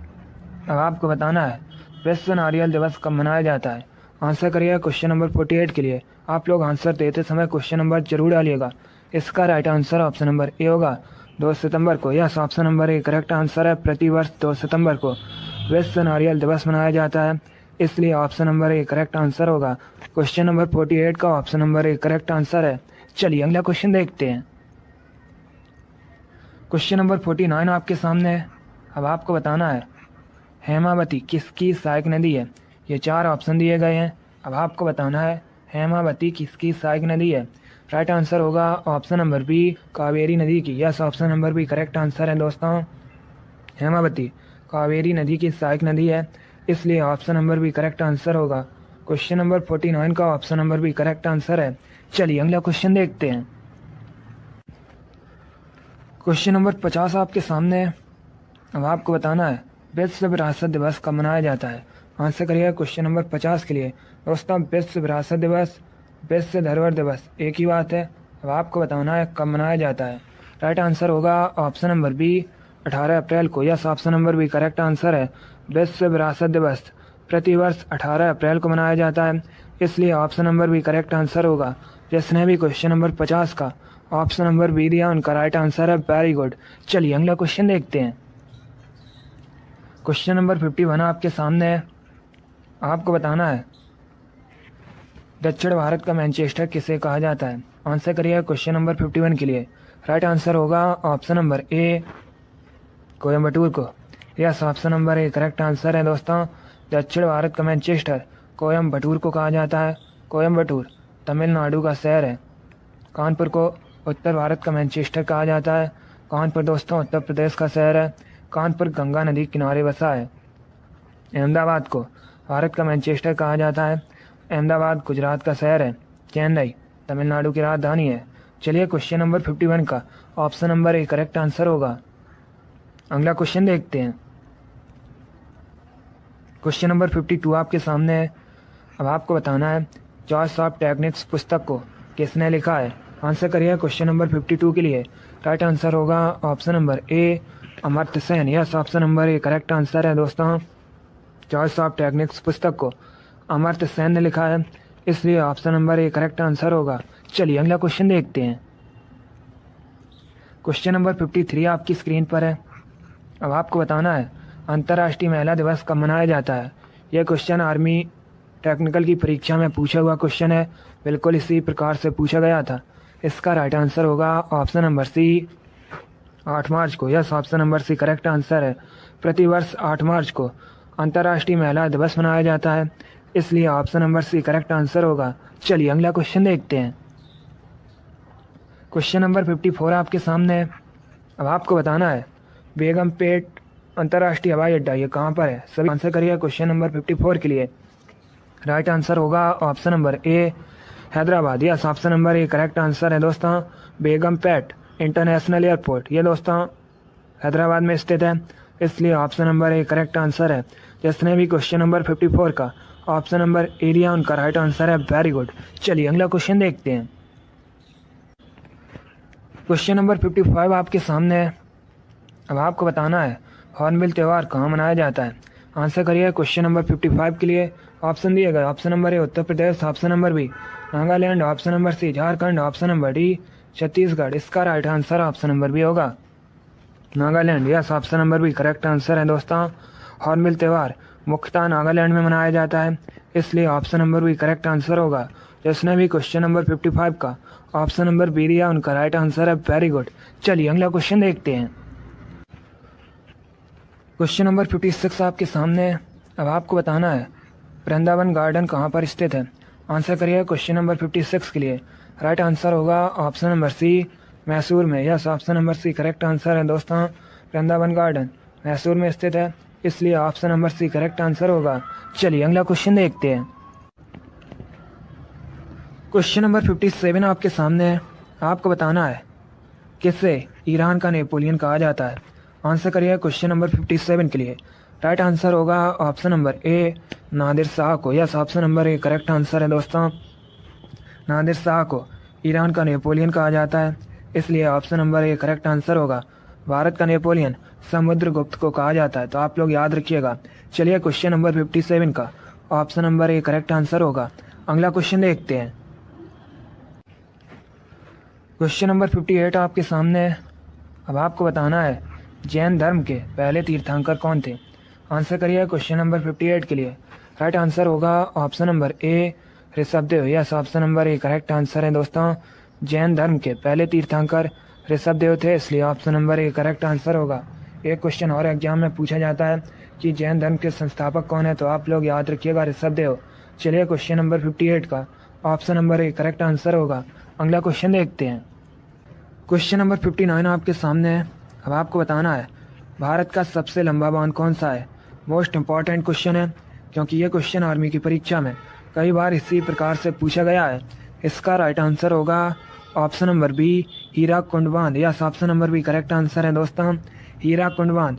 अब आपको बताना है विश्व नारियल दिवस कब मनाया जाता है। आंसर करिए क्वेश्चन नंबर 48 के लिए। आप लोग आंसर देते समय क्वेश्चन नंबर जरूर डालिएगा। इसका right answer option number A होगा, 2 सितंबर को। Yes, option number A correct answer है। प्रतिवर्ष 2 सितंबर को विश्व नारियल दिवस मनाया जाता है, इसलिए option number A correct answer होगा। क्वेश्चन नंबर 48 का option number A correct answer है। चलिए अगला क्वेश्चन देखते हैं। क्वेश्चन नंबर 49 आपके सामने है। अब आपको बताना है हेमावती किसकी सहायक नदी है। ये 4 ऑप्शन दिए गए हैं। अब आपको बताना है हेमावती किसकी सहायक नदी है। राइट आंसर होगा ऑप्शन नंबर बी कावेरी नदी की। Yes, option number B correct answer है दोस्तों। हेमावती कावेरी नदी की सहायक नदी है, इसलिए option number B correct answer होगा। क्वेश्चन नंबर 49 का option number B correct answer है। चलिए अगला क्वेश्चन देखते हैं। क्वेश्चन नंबर 50 आपके सामने है। अब आपको बताना है विश्व विरासत दिवस कब मनाया जाता है। आंसर करिए क्वेश्चन नंबर 50 के लिए। दोस्तों विश्व विरासत दिवस, विश्व धरोहर दिवस एक ही बात है। अब आपको बताना है कब मनाया जाता है। राइट आंसर होगा ऑप्शन नंबर बी 18 अप्रैल को। Yes, option number B correct answer है। विश्व विरासत दिवस प्रतिवर्ष 18 अप्रैल को मनाया जाता है, इसलिए option number B correct answer होगा। जिसने भी क्वेश्चन नंबर 50 का ऑप्शन नंबर बी दिया उनका राइट आंसर है। Very good. चलिए अगला क्वेश्चन देखते हैं। क्वेश्चन नंबर 51 आपके सामने है। आपको बताना है दक्षिण भारत का मैनचेस्टर किसे कहा जाता है। आंसर करिए क्वेश्चन नंबर 51 के लिए। राइट आंसर होगा ऑप्शन नंबर ए कोयम्बटूर को। Yes, option number A correct answer है दोस्तों। दक्षिण भारत का मैनचेस्टर कोयम्बटूर को कहा जाता है। कोयम्बटूर तमिलनाडु का शहर है। कानपुर को उत्तर भारत का मैनचेस्टर कहा जाता है। कानपुर दोस्तों उत्तर प्रदेश का शहर है। कानपुर गंगा नदी किनारे बसा है। अहमदाबाद को भारत का मैनचेस्टर कहा जाता है। अहमदाबाद गुजरात का शहर है। चेन्नई तमिलनाडु की राजधानी है। चलिए क्वेश्चन नंबर 51 का option number A correct answer होगा। अगला क्वेश्चन देखते हैं। क्वेश्चन नंबर 52 आपके सामने है। अब आपको बताना है चॉइस ऑफ टेक्निक्स पुस्तक को किसने लिखा है। आंसर करिए क्वेश्चन नंबर 52 के लिए। राइट आंसर होगा option number A Amartya Sen. Yes, option number A correct answer है दोस्तों। चॉइस ऑफ टेक्निक्स पुस्तक को अमर्त्य सेन ने लिखा है, इसलिए option number A correct answer होगा। चलिए अगला क्वेश्चन देखते हैं। क्वेश्चन नंबर 53 आपकी स्क्रीन पर है। अब आपको बताना है अंतर्राष्ट्रीय महिला दिवस कब मनाया जाता है। यह क्वेश्चन आर्मी टेक्निकल की परीक्षा में पूछा हुआ क्वेश्चन है। बिल्कुल इसी प्रकार से पूछा गया था। इसका राइट आंसर होगा ऑप्शन नंबर सी 8 मार्च को। Yes, option number C correct answer है। प्रतिवर्ष 8 मार्च को अंतर्राष्ट्रीय महिला दिवस मनाया जाता है, इसलिए option number C correct answer होगा। चलिए अगला क्वेश्चन देखते हैं। क्वेश्चन नंबर 54 आपके सामने है। अब आपको बताना है बेगमपेट अंतर्राष्ट्रीय हवाई अड्डा ये कहाँ पर है। सभी आंसर करिए क्वेश्चन नंबर 54 के लिए। राइट आंसर होगा option number A Hyderabad. Yes, option number A correct answer है दोस्तों। बेगमपेट इंटरनेशनल एयरपोर्ट ये दोस्तों हैदराबाद में स्थित है, इसलिए option number A correct answer है। जिसने भी क्वेश्चन नंबर 54 का ऑप्शन नंबर ए लिया उनका राइट आंसर है। Very good. चलिए अगला क्वेश्चन देखते हैं। क्वेश्चन नंबर 55 आपके सामने है। अब आपको बताना है हॉर्नबिल त्यौहार कहाँ मनाया जाता है। आंसर करिए क्वेश्चन नंबर 55 के लिए। ऑप्शन दिए गए option number A Uttar Pradesh, option number B Nagaland, option number C Jharkhand, option number D Chhattisgarh. इसका right answer option number B होगा Nagaland. Yes, option number B correct answer है दोस्तों। हॉर्नबिल त्यौहार मुख्यतः नागालैंड में मनाया जाता है, इसलिए option number B correct answer होगा। जिसने भी क्वेश्चन नंबर 55 का ऑप्शन नंबर बी दिया उनका राइट आंसर है। Very good. चलिए अगला क्वेश्चन देखते हैं। क्वेश्चन नंबर 56 आपके सामने है। अब आपको बताना है वृंदावन गार्डन कहाँ पर स्थित है। आंसर करिए क्वेश्चन नंबर 56 के लिए। राइट आंसर होगा ऑप्शन नंबर सी, मैसूर में। Yes, option number C correct answer है दोस्तों। वृंदावन गार्डन मैसूर में स्थित है, इसलिए option number C correct answer होगा। चलिए अगला क्वेश्चन देखते हैं। क्वेश्चन नंबर 57 आपके सामने है। आपको बताना है किसे ईरान का नेपोलियन कहा जाता है। आंसर करिए क्वेश्चन नंबर 57 के लिए। राइट आंसर होगा option number A, Nadir Shah को। Yes, option number A correct answer है दोस्तों। नादिर शाह को ईरान का नेपोलियन कहा जाता है, इसलिए option number A correct answer होगा। भारत का नेपोलियन समुद्रगुप्त को कहा जाता है, तो आप लोग याद रखिएगा। चलिए क्वेश्चन नंबर 57 का option number A correct answer होगा। अगला क्वेश्चन देखते हैं। क्वेश्चन नंबर 58 आपके सामने है। अब आपको बताना है जैन धर्म के पहले तीर्थंकर कौन थे। आंसर करिए क्वेश्चन नंबर 58 के लिए। राइट आंसर होगा option number A, Rishabhdev. Yes, option number A correct answer है दोस्तों। जैन धर्म के पहले तीर्थंकर ऋषभदेव थे, इसलिए option number A correct answer होगा। एक क्वेश्चन और एग्जाम में पूछा जाता है कि जैन धर्म के संस्थापक कौन है, तो आप लोग याद रखिएगा ऋषभदेव। चलिए क्वेश्चन नंबर 58 का option number A correct answer होगा। अगला क्वेश्चन देखते हैं। क्वेश्चन नंबर 59 आपके सामने है। अब आपको बताना है भारत का सबसे लंबा बांध कौन सा है। मोस्ट इम्पॉर्टेंट क्वेश्चन है, क्योंकि ये क्वेश्चन आर्मी की परीक्षा में कई बार इसी प्रकार से पूछा गया है। इसका राइट आंसर होगा ऑप्शन नंबर बी, हीराकुंड बांध। Yes, option number B correct answer है दोस्तों। हीराकुंड बांध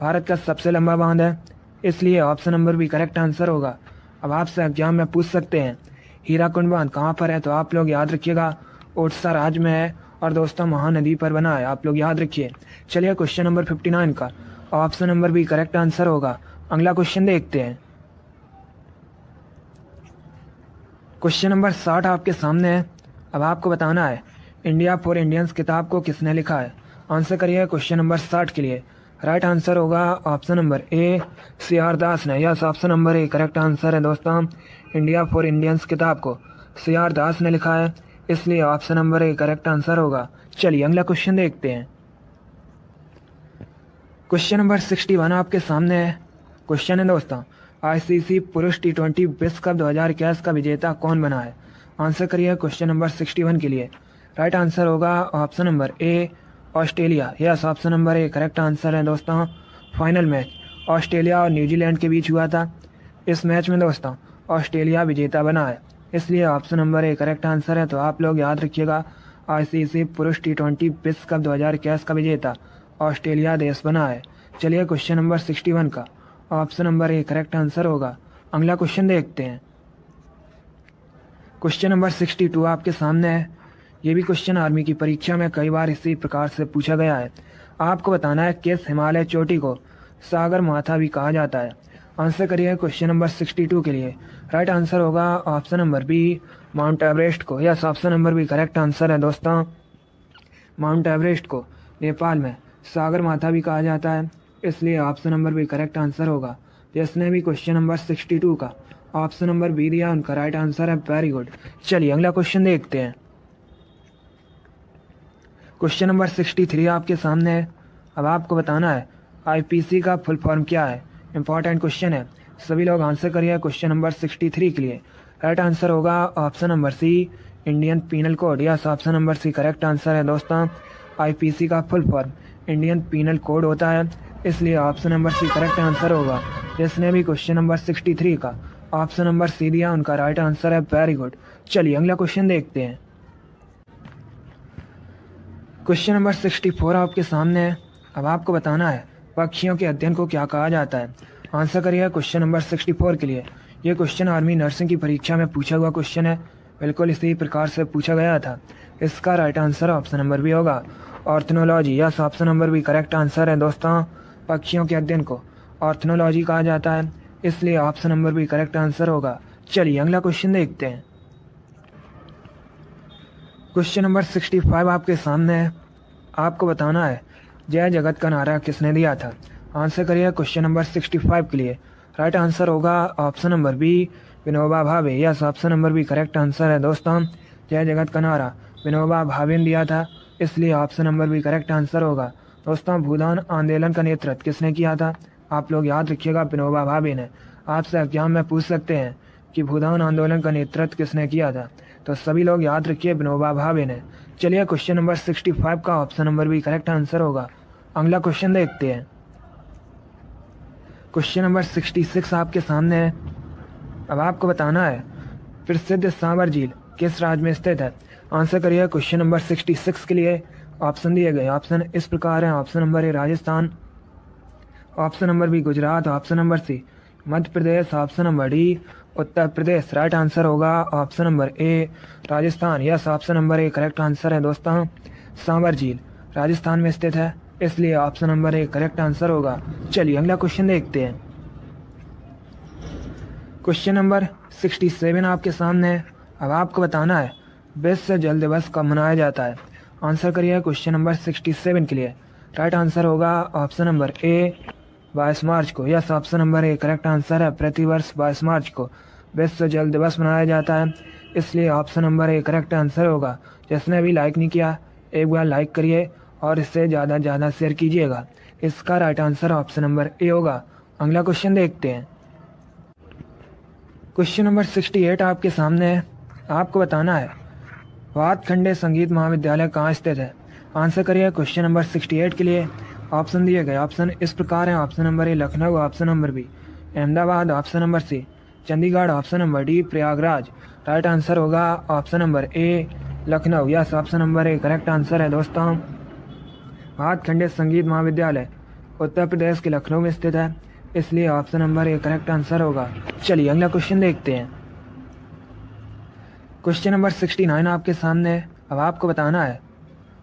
भारत का सबसे लंबा बांध है, इसलिए option number B correct answer होगा। अब आपसे एग्जाम में पूछ सकते हैं हीराकुंड बांध कहाँ पर है, तो आप लोग याद रखिएगा ओडिशा राज्य में है और दोस्तों महानदी पर बना है, आप लोग याद रखिए। चलिए क्वेश्चन नंबर 59 का option number B correct answer होगा। अगला क्वेश्चन देखते हैं। क्वेश्चन नंबर 60 आपके सामने है। अब आपको बताना है इंडिया फॉर इंडियंस किताब को किसने लिखा है। आंसर करिए क्वेश्चन नंबर 60 के लिए। राइट आंसर होगा ऑप्शन नंबर ए, सी.आर. दास ने। Yes, option number A correct answer है दोस्तों। इंडिया फॉर इंडियंस किताब को सी.आर. दास ने लिखा है, इसलिए option number A correct answer होगा। चलिए अगला क्वेश्चन देखते हैं। क्वेश्चन नंबर 61 आपके सामने है। क्वेश्चन है दोस्तों आईसीसी पुरुष T20 विश्व कप 2021 का विजेता कौन बना है। आंसर करिए क्वेश्चन नंबर 61 के लिए। राइट आंसर होगा option number A, Australia. Yes, option number A correct answer है दोस्तों। फाइनल मैच ऑस्ट्रेलिया और न्यूजीलैंड के बीच हुआ था। इस मैच में दोस्तों ऑस्ट्रेलिया विजेता बना है, इसलिए option number A correct answer है। तो आप लोग याद रखिएगा आईसीसी पुरुष T20 विश्व कप 2021 का विजेता ऑस्ट्रेलिया देश बना है। चलिए क्वेश्चन नंबर 61 का option number A correct answer होगा। अगला क्वेश्चन देखते हैं। क्वेश्चन नंबर 62 आपके सामने है। ये भी क्वेश्चन आर्मी की परीक्षा में कई बार इसी प्रकार से पूछा गया है। आपको बताना है किस हिमालय चोटी को सागर माथा भी कहा जाता है। आंसर करिए क्वेश्चन नंबर 62 के लिए। राइट आंसर होगा option number B, Mount Everest को। Yes, option number B correct answer है दोस्तों। माउंट एवरेस्ट को नेपाल में सागर माथा भी कहा जाता है, इसलिए option number B correct answer होगा। जिसने भी क्वेश्चन नंबर 62 का ऑप्शन नंबर बी दिया उनका राइट आंसर है। Very good. चलिए अगला क्वेश्चन देखते हैं। क्वेश्चन नंबर 63 आपके सामने है। अब आपको बताना है आईपीसी का फुल फॉर्म क्या है। इंपॉर्टेंट क्वेश्चन है, सभी लोग आंसर करिए क्वेश्चन नंबर 63 के लिए। राइट आंसर होगा option number C, Indian penal code. Yes, option number C correct answer है दोस्तों। आईपीसी का full form Indian penal code होता है, इसलिए option number C correct answer होगा। जिसने भी क्वेश्चन नंबर 63 का ऑप्शन नंबर सी दिया उनका राइट आंसर है। Very good. चलिए अगला क्वेश्चन देखते हैं। क्वेश्चन नंबर 64 आपके सामने है। अब आपको बताना है पक्षियों के अध्ययन को क्या कहा जाता है। आंसर करिए क्वेश्चन नंबर 64 के लिए। ये क्वेश्चन आर्मी नर्सिंग की परीक्षा में पूछा हुआ क्वेश्चन है, बिल्कुल इसी प्रकार से पूछा गया था। इसका right answer option number B होगा, ornithology. Yes, option number B correct answer है दोस्तों। पक्षियों के अध्ययन को ऑर्थनोलॉजी कहा जाता है, इसलिए option number B correct answer होगा। चलिए अगला क्वेश्चन देखते हैं। क्वेश्चन नंबर 65 आपके सामने है। आपको बताना है जय जगत का नारा किसने दिया था। आंसर करिए क्वेश्चन नंबर 65 के लिए। राइट आंसर होगा option number B Vinoba Bhave. Yes, option number B correct answer है दोस्तों। जय जगत का नारा विनोबा भावे ने दिया था, इसलिए option number B correct answer होगा। दोस्तों, भूदान आंदोलन का नेतृत्व किसने किया था? आप लोग याद रखिएगा, विनोबा भावे ने। आपसे एग्जाम में पूछ सकते हैं कि भूदान आंदोलन का नेतृत्व किसने किया था, तो सभी लोग याद रखिए विनोबा भावे ने। चलिए क्वेश्चन नंबर 65 का option number B correct answer होगा। अगला क्वेश्चन देखते हैं। क्वेश्चन नंबर 66 आपके सामने है। अब आपको बताना है प्रसिद्ध सांभर झील किस राज्य में स्थित है। आंसर करिए क्वेश्चन नंबर 66 के लिए। ऑप्शन दिए गए, ऑप्शन इस प्रकार हैं। Option number A Rajasthan, option number B Gujarat, option number C Madhya Pradesh, option number D Uttar Pradesh. Right answer होगा option number A Rajasthan. Yes, option number A correct answer है दोस्तों। सांभर झील राजस्थान में स्थित है, इसलिए option number A correct answer होगा। चलिए अगला क्वेश्चन देखते हैं। क्वेश्चन नंबर 67 आपके सामने है। अब आपको बताना है विश्व जल दिवस कब मनाया जाता है। आंसर करिए क्वेश्चन नंबर 67 के लिए। राइट आंसर होगा ऑप्शन नंबर ए 22 मार्च को। Yes, option number A correct answer है। प्रतिवर्ष 22 मार्च को विश्व जल दिवस मनाया जाता है, इसलिए option number A correct answer होगा। जिसने भी लाइक नहीं किया, एक बार लाइक करिए और इससे ज़्यादा ज़्यादा शेयर कीजिएगा। इसका right answer option number A होगा। अगला क्वेश्चन देखते हैं। क्वेश्चन नंबर 68 आपके सामने है। आपको बताना है वातखंडे संगीत महाविद्यालय कहाँ स्थित है। आंसर करिए क्वेश्चन नंबर 68 के लिए। ऑप्शन दिए गए, ऑप्शन इस प्रकार हैं। Option number A Lucknow, option number B Ahmedabad, option number C Chandigarh, option number D Prayagraj. Right answer होगा option number A Lucknow. Yes, option number A correct answer है दोस्तों। वातखंडे संगीत महाविद्यालय उत्तर प्रदेश के लखनऊ में स्थित है, इसलिए option number A correct answer होगा। चलिए अगला क्वेश्चन देखते हैं। क्वेश्चन नंबर 69 आपके सामने है। अब आपको बताना है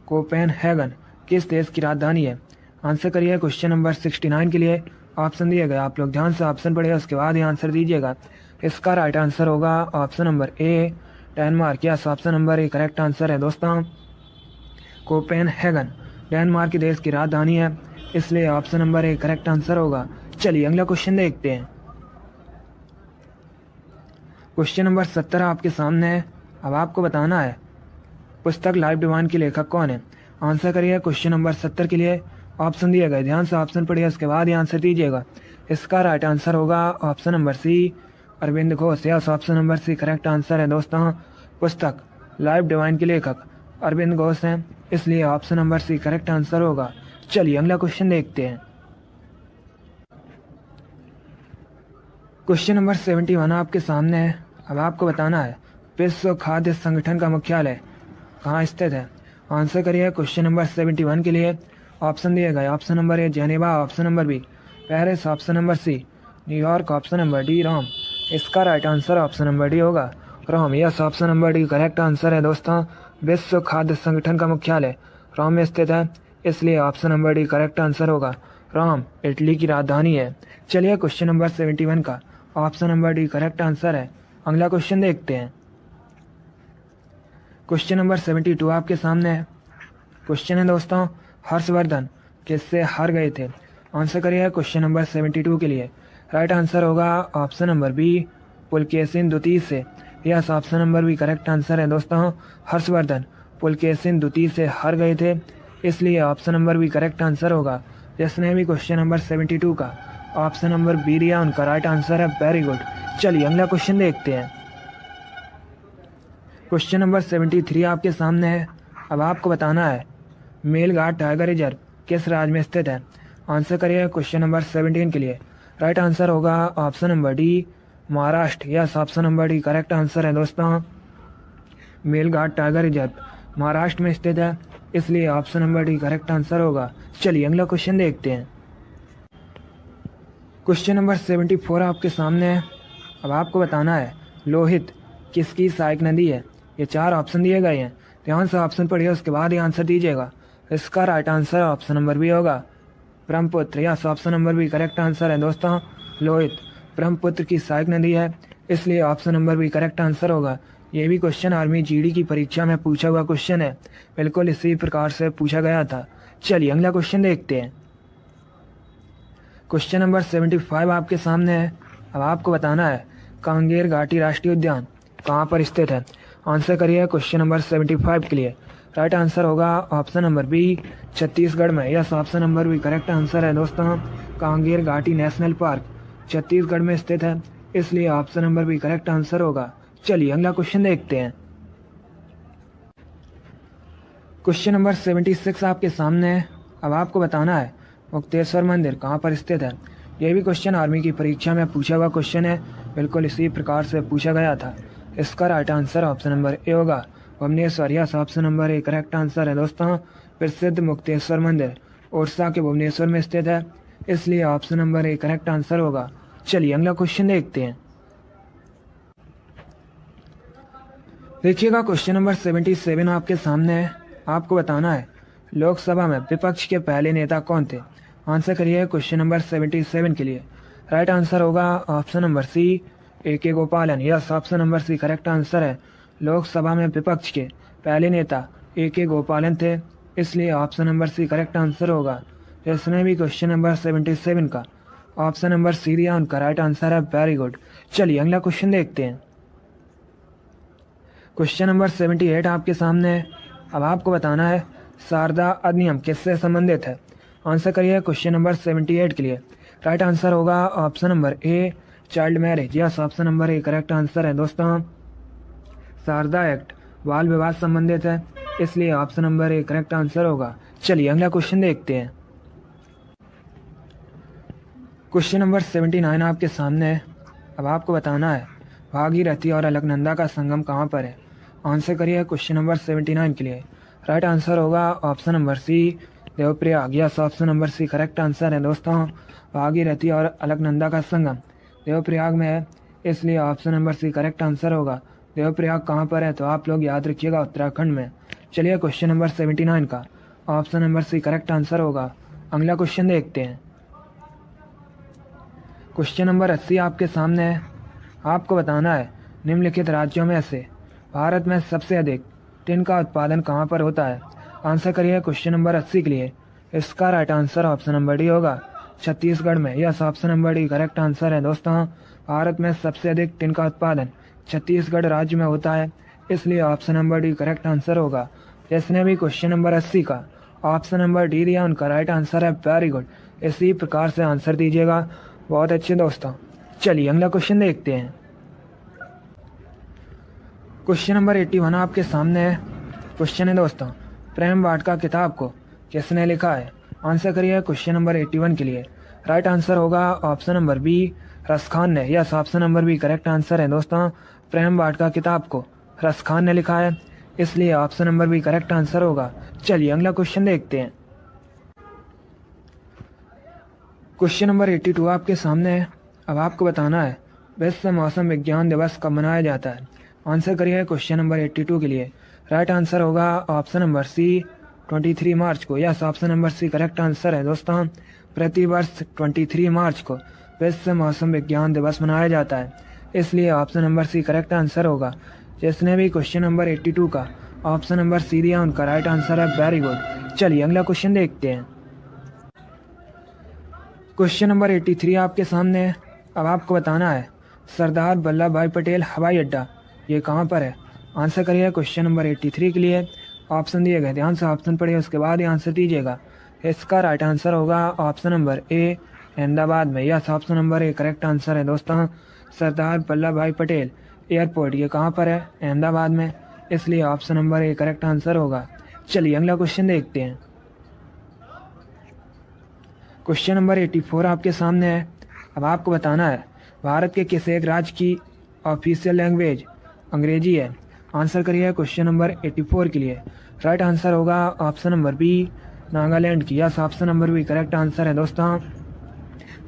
कोपेनहेगन किस देश की राजधानी है। आंसर करिए क्वेश्चन नंबर 69 के लिए। ऑप्शन दिए गए, आप लोग ध्यान से ऑप्शन पढ़िए, उसके बाद ही आंसर दीजिएगा। इसका राइट आंसर होगा option number A Denmark. Yes, option number A correct answer है दोस्तों। कोपेनहेगन डेनमार्क देश की राजधानी है, इसलिए option number A correct answer होगा। चलिए अगला क्वेश्चन देखते हैं। क्वेश्चन नंबर 70 आपके सामने है। अब आपको बताना है पुस्तक लाइफ डिवाइन के लेखक कौन है। आंसर करिए क्वेश्चन नंबर 70 के लिए। ऑप्शन दिए गए, ध्यान से ऑप्शन पढ़िए, उसके बाद ही आंसर दीजिएगा। इसका राइट आंसर होगा option number C Arvind Ghosh. Yes, option number C correct answer है दोस्तों। पुस्तक लाइफ डिवाइन के लेखक अरविंद घोष हैं, इसलिए option number C correct answer होगा। चलिए अगला क्वेश्चन देखते हैं। क्वेश्चन नंबर 71 आपके सामने है। अब आपको बताना है विश्व खाद्य संगठन का मुख्यालय कहाँ स्थित है। आंसर करिए क्वेश्चन नंबर 71 के लिए। ऑप्शन दिए गए, option number A Geneva, option number B Paris, option number C New York, option number D Rome. इसका right answer option number D होगा, Rome. Yes, option number D correct answer है दोस्तों। विश्व खाद्य संगठन का मुख्यालय रोम में स्थित है, इसलिए option number D correct answer होगा। रोम इटली की राजधानी है। चलिए क्वेश्चन नंबर 71 का option number D correct answer है। अगला क्वेश्चन देखते हैं। क्वेश्चन नंबर 72 आपके सामने है। क्वेश्चन है दोस्तों हर्षवर्धन किससे हार गए थे। आंसर करिए क्वेश्चन नंबर 72 के लिए। राइट आंसर होगा ऑप्शन नंबर बी पुलकेशिन द्वितीय से। Yes, option number B correct answer है दोस्तों। हर्षवर्धन पुलकेशिन द्वितीय से हार गए थे, इसलिए option number B correct answer होगा। जिसने भी क्वेश्चन नंबर 72 का ऑप्शन नंबर बी दिया, उनका राइट आंसर है। Very good. चलिए अगला क्वेश्चन देखते हैं। क्वेश्चन नंबर 73 आपके सामने है। अब आपको बताना है मेलघाट टाइगर रिजर्व किस राज्य में स्थित है। आंसर करिए क्वेश्चन नंबर 17 के लिए। राइट आंसर होगा option number D Maharashtra. Yes, option number D correct answer है दोस्तों। मेलघाट टाइगर रिजर्व महाराष्ट्र में स्थित है, इसलिए option number D correct answer होगा। चलिए अगला क्वेश्चन देखते हैं। क्वेश्चन नंबर 74 आपके सामने है। अब आपको बताना है लोहित किसकी सहायक नदी है। ये 4 ऑप्शन दिए गए हैं, ध्यान से ऑप्शन पढ़िए, उसके बाद ही आंसर दीजिएगा। इसका right answer option number B होगा Brahmaputra. Yes, option number B correct answer है दोस्तों। लोहित ब्रह्मपुत्र की सहायक नदी है, इसलिए option number B correct answer होगा। ये भी क्वेश्चन आर्मी जीडी की परीक्षा में पूछा हुआ क्वेश्चन है, बिल्कुल इसी प्रकार से पूछा गया था। चलिए अगला क्वेश्चन देखते हैं। क्वेश्चन नंबर 75 आपके सामने है। अब आपको बताना है कांगेर घाटी राष्ट्रीय उद्यान कहाँ पर स्थित है। आंसर करिए क्वेश्चन नंबर 75 के लिए। राइट आंसर होगा ऑप्शन नंबर बी, छत्तीसगढ़ में। Yes, option number B correct answer है दोस्तों। कांगेर घाटी नेशनल पार्क छत्तीसगढ़ में स्थित है, इसलिए option number B correct answer होगा। चलिए अगला क्वेश्चन देखते हैं। क्वेश्चन नंबर 76 आपके सामने है। अब आपको बताना है मुक्तेश्वर मंदिर कहाँ पर स्थित है। यह भी क्वेश्चन आर्मी की परीक्षा में पूछा हुआ क्वेश्चन है, बिल्कुल इसी प्रकार से पूछा गया था। इसका right answer option number A होगा, Bhubaneswar. Yes, option number A correct answer है दोस्तों। प्रसिद्ध मुक्तेश्वर मंदिर उड़ीसा के भुवनेश्वर में स्थित है, इसलिए option number A correct answer होगा। चलिए अगला क्वेश्चन देखते हैं। देखिएगा क्वेश्चन नंबर 77 आपके सामने है। आपको बताना है लोकसभा में विपक्ष के पहले नेता कौन थे। आंसर करिए क्वेश्चन नंबर 77 के लिए। राइट आंसर होगा option number C, A.K. Gopalan. Yes, option number C correct answer है। लोकसभा में विपक्ष के पहले नेता A.K. गोपालन थे, इसलिए option number C correct answer होगा। जिसने भी क्वेश्चन नंबर 77 का ऑप्शन नंबर सी दिया उनका राइट आंसर है। Very good. चलिए अगला क्वेश्चन देखते हैं। क्वेश्चन नंबर 78 आपके सामने है। अब आपको बताना है शारदा अधिनियम किससे संबंधित है। आंसर करिए क्वेश्चन नंबर 78 के लिए। राइट आंसर होगा option number A, child marriage. Yes, option number A correct answer है दोस्तों। शारदा एक्ट बाल विवाह संबंधित है, इसलिए option number A correct answer होगा। चलिए अगला क्वेश्चन देखते हैं। क्वेश्चन नंबर 79 आपके सामने है। अब आपको बताना है भागीरथी और अलकनंदा का संगम कहाँ पर है। आंसर करिए क्वेश्चन नंबर 79 के लिए। राइट आंसर होगा option number C, Devprayag. Yes, option number C correct answer है दोस्तों। भागीरथी और अलकनंदा का संगम देवप्रयाग में है, इसलिए option number C correct answer होगा। देवप्रयाग कहाँ पर है तो आप लोग याद रखिएगा, उत्तराखंड में। चलिए क्वेश्चन नंबर 79 का option number C correct answer होगा। अगला क्वेश्चन देखते हैं। क्वेश्चन नंबर 80 आपके सामने है। आपको बताना है निम्नलिखित राज्यों में से भारत में सबसे अधिक टिन का उत्पादन कहाँ पर होता है। आंसर करिए क्वेश्चन नंबर 80 के लिए। इसका right answer option number D होगा, छत्तीसगढ़ में। Yes, option number D correct answer है दोस्तों। भारत में सबसे अधिक टिन का उत्पादन छत्तीसगढ़ राज्य में होता है, इसलिए option number D correct answer होगा। जिसने भी क्वेश्चन नंबर 80 का ऑप्शन नंबर डी दिया उनका राइट आंसर है। Very good. इसी प्रकार से आंसर दीजिएगा, बहुत अच्छे दोस्तों। चलिए अगला क्वेश्चन देखते हैं। क्वेश्चन नंबर 81 आपके सामने है। क्वेश्चन है दोस्तों प्रेम वाटिका किताब को किसने लिखा है। आंसर करिए क्वेश्चन नंबर 81 के लिए। राइट आंसर होगा ऑप्शन नंबर बी, रसखान ने। Yes, option number B correct answer है दोस्तों। प्रेम वाटिका किताब को रसखान ने लिखा है, इसलिए option number B correct answer होगा। चलिए अगला क्वेश्चन देखते हैं। क्वेश्चन नंबर 82 आपके सामने है। अब आपको बताना है विश्व मौसम विज्ञान दिवस कब मनाया जाता है। आंसर करिए क्वेश्चन नंबर 82 के लिए। राइट आंसर होगा ऑप्शन नंबर सी, 23 मार्च को। Yes, option number C correct answer है दोस्तों। प्रतिवर्ष 23 मार्च को विश्व मौसम विज्ञान दिवस मनाया जाता है, इसलिए option number C correct answer होगा। जिसने भी क्वेश्चन नंबर 82 का ऑप्शन नंबर सी दिया उनका राइट आंसर है। Very good. चलिए अगला क्वेश्चन देखते हैं। क्वेश्चन नंबर 83 आपके सामने है। अब आपको बताना है सरदार वल्लभ भाई पटेल हवाई अड्डा ये कहाँ पर है। आंसर करिए क्वेश्चन नंबर 83 के लिए। ऑप्शन दिए गए, ध्यान से ऑप्शन पढ़िए, उसके बाद ही आंसर दीजिएगा। इसका राइट आंसर होगा ऑप्शन नंबर ए, अहमदाबाद में। Yes, option number A correct answer है दोस्तों। सरदार वल्लभ भाई पटेल एयरपोर्ट ये कहाँ पर है, अहमदाबाद में, इसलिए option number A correct answer होगा। चलिए अगला क्वेश्चन देखते हैं। क्वेश्चन नंबर 84 आपके सामने है। अब आपको बताना है भारत के किस एक राज्य की ऑफिशियल लैंग्वेज अंग्रेजी है। आंसर करिए क्वेश्चन नंबर 84 के लिए। राइट आंसर होगा ऑप्शन नंबर बी, नागालैंड की। Yes, option number B correct answer है दोस्तों।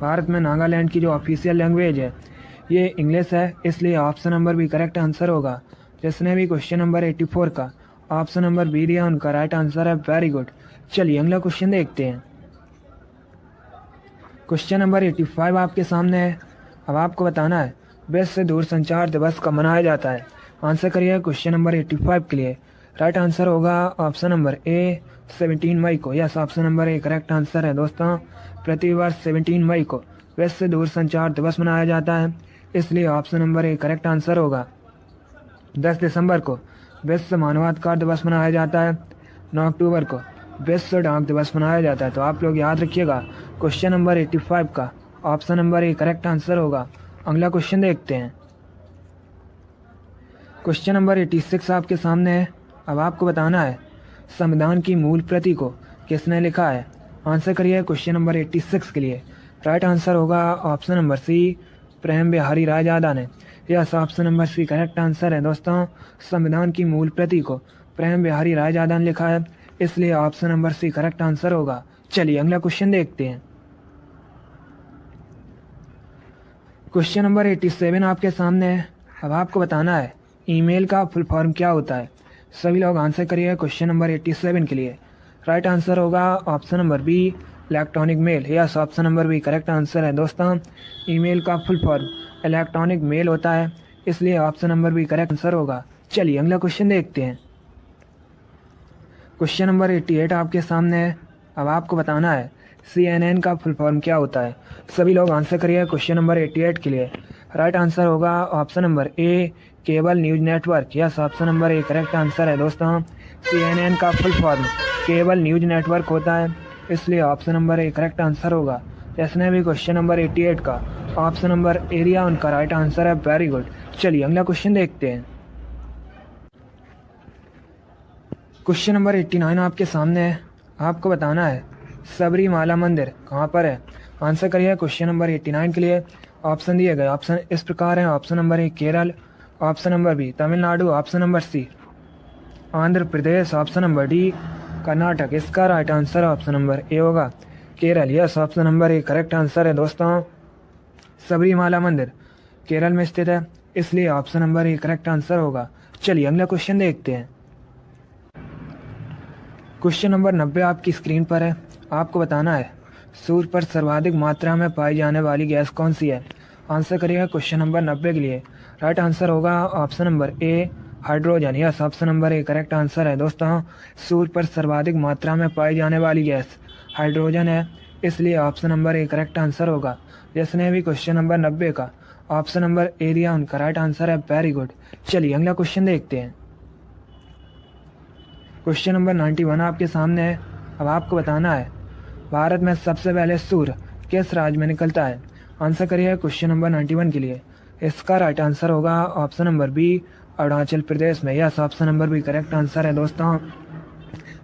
भारत में नागालैंड की जो ऑफिशियल लैंग्वेज है ये इंग्लिश है, इसलिए option number B correct answer होगा। जिसने भी क्वेश्चन नंबर 84 का ऑप्शन नंबर बी दिया उनका राइट आंसर है। Very good. चलिए अगला क्वेश्चन देखते हैं। क्वेश्चन नंबर 85 आपके सामने है। अब आपको बताना है विश्व दूरसंचार दिवस कब मनाया जाता है। आंसर करिए क्वेश्चन नंबर 85 के लिए। राइट आंसर होगा ऑप्शन नंबर ए, 17 मई को। Yes, option number A correct answer है दोस्तों। प्रतिवर्ष 17 मई को विश्व दूरसंचार दिवस मनाया जाता है, इसलिए option number A correct answer होगा। 10 दिसंबर को विश्व मानवाधिकार दिवस मनाया जाता है। 9 अक्टूबर को विश्व डाक दिवस मनाया जाता है। तो आप लोग याद रखिएगा, क्वेश्चन नंबर 85 का option number A correct answer होगा। अगला क्वेश्चन देखते हैं। क्वेश्चन नंबर 86 आपके सामने है। अब आपको बताना है संविधान की मूल प्रति को किसने लिखा है। आंसर करिए क्वेश्चन नंबर 86 के लिए। राइट आंसर होगा option number C, Prem Behari Raizada ने। Yes, option number C correct answer है दोस्तों। संविधान की मूल प्रति को प्रेम बिहारी रायजादा ने लिखा है, इसलिए option number C correct answer होगा। चलिए अगला क्वेश्चन देखते हैं। क्वेश्चन नंबर 87 आपके सामने है। अब आपको बताना है ईमेल का फुल फॉर्म क्या होता है। सभी लोग आंसर करिए क्वेश्चन नंबर 87 के लिए। राइट आंसर होगा option number B, electronic mail. Yes, option number B correct answer है दोस्तों। ईमेल का फुल फॉर्म इलेक्ट्रॉनिक मेल होता है, इसलिए option number B correct answer होगा। चलिए अगला क्वेश्चन देखते हैं। क्वेश्चन नंबर 88 आपके सामने है। अब आपको बताना है CNN का फुल फॉर्म क्या होता है। सभी लोग आंसर करिए क्वेश्चन नंबर 88 के लिए। राइट आंसर होगा option number A, cable news network. Yes, option number A correct answer है दोस्तों। CNN का full form cable news network होता है, इसलिए option number A correct answer होगा। जिसने भी क्वेश्चन नंबर 88 का ऑप्शन नंबर ए दिया उनका राइट आंसर है। Very good. चलिए अगला क्वेश्चन देखते हैं। क्वेश्चन नंबर 89 आपके सामने है। आपको बताना है सबरीमाला मंदिर कहाँ पर है। आंसर करिए क्वेश्चन नंबर 89 के लिए। ऑप्शन दिए गए ऑप्शन इस प्रकार हैं। Option number A Kerala, option number B Tamil Nadu, option number C Andhra Pradesh, option number D Karnataka. इसका right answer option number A होगा, Kerala. Yes, option number A correct answer है दोस्तों। सबरीमाला मंदिर केरल में स्थित है, इसलिए option number A correct answer होगा। चलिए अगला क्वेश्चन देखते हैं। क्वेश्चन नंबर 90 आपकी स्क्रीन पर है। आपको बताना है सूर्य पर सर्वाधिक मात्रा में पाई जाने वाली गैस कौन सी है। आंसर करिएगा क्वेश्चन नंबर 90 के लिए। राइट आंसर होगा option number A, hydrogen. Yes, option number A correct answer है दोस्तों। सूर्य पर सर्वाधिक मात्रा में पाई जाने वाली गैस हाइड्रोजन है, इसलिए option number A correct answer होगा। जिसने भी क्वेश्चन नंबर 90 का ऑप्शन नंबर ए दिया उनका राइट आंसर है। Very good. चलिए अगला क्वेश्चन देखते हैं। क्वेश्चन नंबर 91 आपके सामने है। अब आपको बताना है भारत में सबसे पहले सूर्य किस राज्य में निकलता है। आंसर करिए क्वेश्चन नंबर 91 के लिए। इसका राइट आंसर होगा option number B, Arunachal Pradesh में। Yes, option number B correct answer है दोस्तों।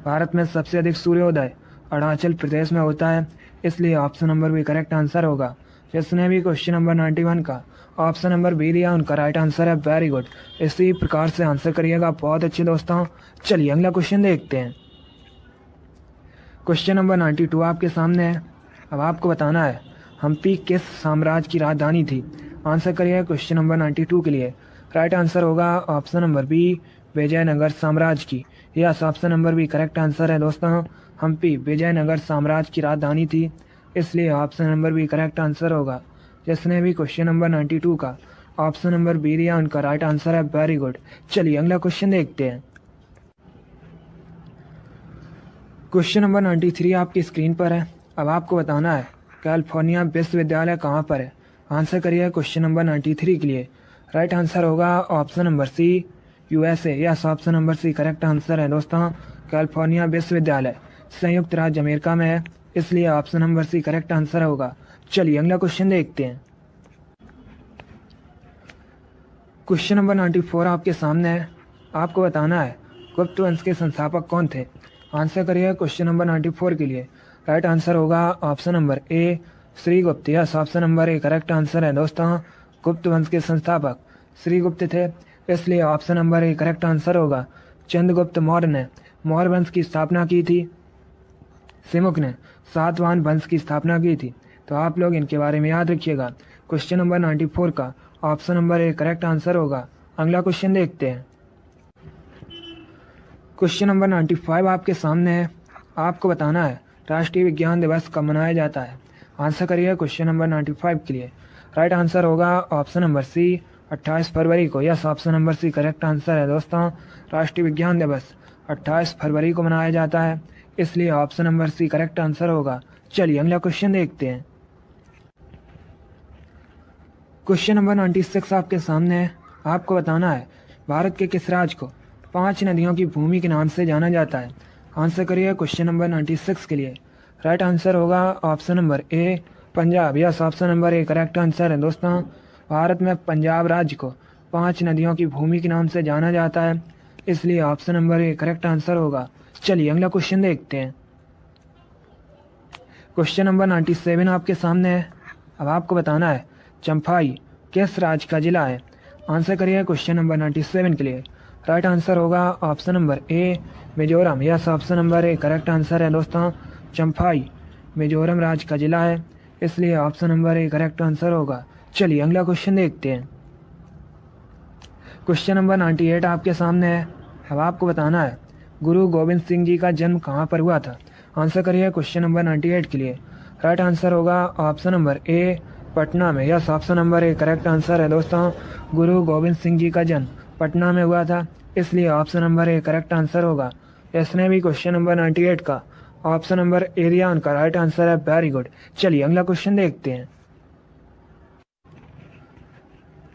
भारत में सबसे अधिक सूर्योदय अरुणाचल प्रदेश में होता है, इसलिए option number B correct answer होगा। जिसने भी क्वेश्चन नंबर 91 का ऑप्शन नंबर बी दिया उनका राइट आंसर है। Very good. इसी प्रकार से आंसर करिएगा, बहुत अच्छे दोस्तों। चलिए अगला क्वेश्चन देखते हैं। क्वेश्चन नंबर 92 आपके सामने है। अब आपको बताना है हम्पी किस साम्राज्य की राजधानी थी। आंसर करिए क्वेश्चन नंबर 92 के लिए। राइट आंसर होगा ऑप्शन नंबर बी, विजयनगर साम्राज्य की। Yes, option number B correct answer है दोस्तों। हम्पी विजयनगर साम्राज्य की राजधानी थी, इसलिए option number B correct answer होगा। जिसने भी क्वेश्चन नंबर 92 का ऑप्शन नंबर बी दिया उनका राइट आंसर है। Very good. चलिए अगला क्वेश्चन देखते हैं। क्वेश्चन नंबर 93 आपकी स्क्रीन पर है। अब आपको बताना है कैलिफोर्निया विश्वविद्यालय कहाँ पर है। आंसर करिए क्वेश्चन नंबर 93 के लिए। राइट आंसर होगा option number C, USA। Yes, option number C correct answer है दोस्तों। कैलिफोर्निया विश्वविद्यालय संयुक्त राज्य अमेरिका में है, इसलिए option number C correct answer होगा। चलिए अगला क्वेश्चन देखते हैं। क्वेश्चन नंबर 94 आपके सामने है। आपको बताना है गुप्त वंश के संस्थापक कौन थे। आंसर करिए क्वेश्चन नंबर 94 के लिए। राइट आंसर होगा option number A, Srigupta. Yes, option number A correct answer है दोस्तों। गुप्त वंश के संस्थापक श्रीगुप्त थे, इसलिए option number A correct answer होगा। चंद्रगुप्त मौर्य ने मौर्य वंश की स्थापना की थी। सिमुक ने सातवाहन वंश की स्थापना की थी। तो आप लोग इनके बारे में याद रखिएगा। क्वेश्चन नंबर 94 का option number A correct answer होगा। अगला क्वेश्चन देखते हैं। क्वेश्चन नंबर 95 आपके सामने है। आपको बताना है राष्ट्रीय विज्ञान दिवस कब मनाया जाता है। आंसर करिए क्वेश्चन नंबर 95 के लिए। राइट आंसर होगा ऑप्शन नंबर सी, 28 फरवरी को। Yes, option number C correct answer है दोस्तों। राष्ट्रीय विज्ञान दिवस 28 फरवरी को मनाया जाता है, इसलिए option number C correct answer होगा। चलिए अगला क्वेश्चन देखते हैं। क्वेश्चन नंबर 96 आपके सामने है। आपको बताना है भारत के किस राज्य को 5 नदियों की भूमि के नाम से जाना जाता है। आंसर करिए क्वेश्चन नंबर 96 के लिए। राइट आंसर होगा option number A Punjab. Yes, option number A correct answer है दोस्तों। भारत में पंजाब राज्य को 5 नदियों की भूमि के नाम से जाना जाता है, इसलिए option number A correct answer होगा। चलिए अगला क्वेश्चन देखते हैं। क्वेश्चन नंबर 97 आपके सामने है। अब आपको बताना है चंफाई किस राज्य का जिला है। आंसर करिए क्वेश्चन नंबर 97 के लिए। राइट आंसर होगा option number A Mizoram. Yes, option number A correct answer है दोस्तों। चंफाई मिजोरम राज्य का जिला है, इसलिए option number A correct answer होगा। चलिए अगला क्वेश्चन देखते हैं। क्वेश्चन नंबर 98 आपके सामने है। अब आपको बताना है गुरु गोविंद सिंह जी का जन्म कहाँ पर हुआ था। आंसर करिए क्वेश्चन नंबर 98 के लिए। राइट आंसर होगा ऑप्शन नंबर ए पटना में। Yes, option number A correct answer है दोस्तों। गुरु गोविंद सिंह जी का जन्म पटना में हुआ था, इसलिए option number A correct answer होगा। इसने भी क्वेश्चन नंबर 98 का ऑप्शन नंबर ए दिया, उनका राइट आंसर है। Very good. चलिए अगला क्वेश्चन देखते हैं।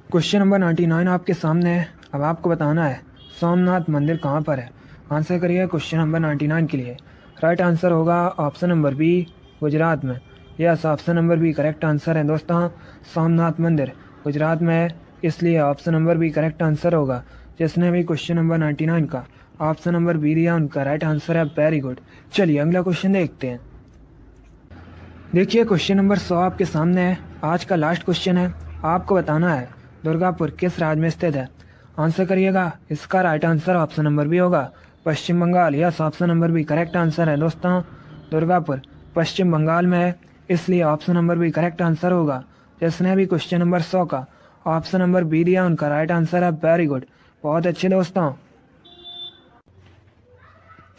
क्वेश्चन नंबर 99 आपके सामने है। अब आपको बताना है सोमनाथ मंदिर कहाँ पर है। आंसर करिए क्वेश्चन नंबर 99 के लिए। राइट आंसर होगा ऑप्शन नंबर बी गुजरात में। Yes, option number B correct answer है दोस्तों। सोमनाथ मंदिर गुजरात में है, इसलिए option number B correct answer होगा। जिसने भी क्वेश्चन नंबर 99 का ऑप्शन नंबर बी दिया, उनका राइट आंसर है। Very good. चलिए अगला क्वेश्चन देखते हैं। देखिए क्वेश्चन नंबर 100 आपके सामने है। आज का लास्ट क्वेश्चन है। आपको बताना है दुर्गापुर किस राज्य में स्थित है। आंसर करिएगा। इसका right answer option number B होगा, Paschim Bangal. Yes, option number B correct answer है दोस्तों। दुर्गापुर पश्चिम बंगाल में है, इसलिए option number B correct answer होगा। जिसने भी क्वेश्चन नंबर 100 का ऑप्शन नंबर बी दिया, उनका राइट आंसर है। वेरी गुड, बहुत अच्छे दोस्तों।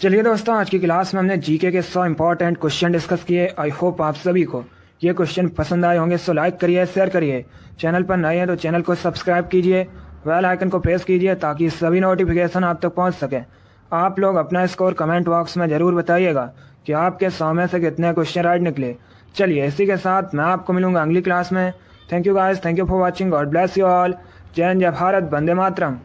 चलिए दोस्तों, आज की क्लास में हमने जीके के 100 इंपॉर्टेंट क्वेश्चन डिस्कस किए। आई होप आप सभी को ये क्वेश्चन पसंद आए होंगे। सो लाइक करिए, शेयर करिए। चैनल पर नए हैं तो चैनल को सब्सक्राइब कीजिए, बेल आइकन को प्रेस कीजिए ताकि सभी नोटिफिकेशन आप तक पहुंच सके। आप लोग अपना स्कोर कमेंट बॉक्स में ज़रूर बताइएगा कि आपके 100 में से कितने क्वेश्चन राइट निकले। चलिए इसी के साथ मैं आपको मिलूंगा अगली क्लास में। Thank you guys, thank you for watching. God bless you all. जय हिंद, जय भारत, वंदे मातरम।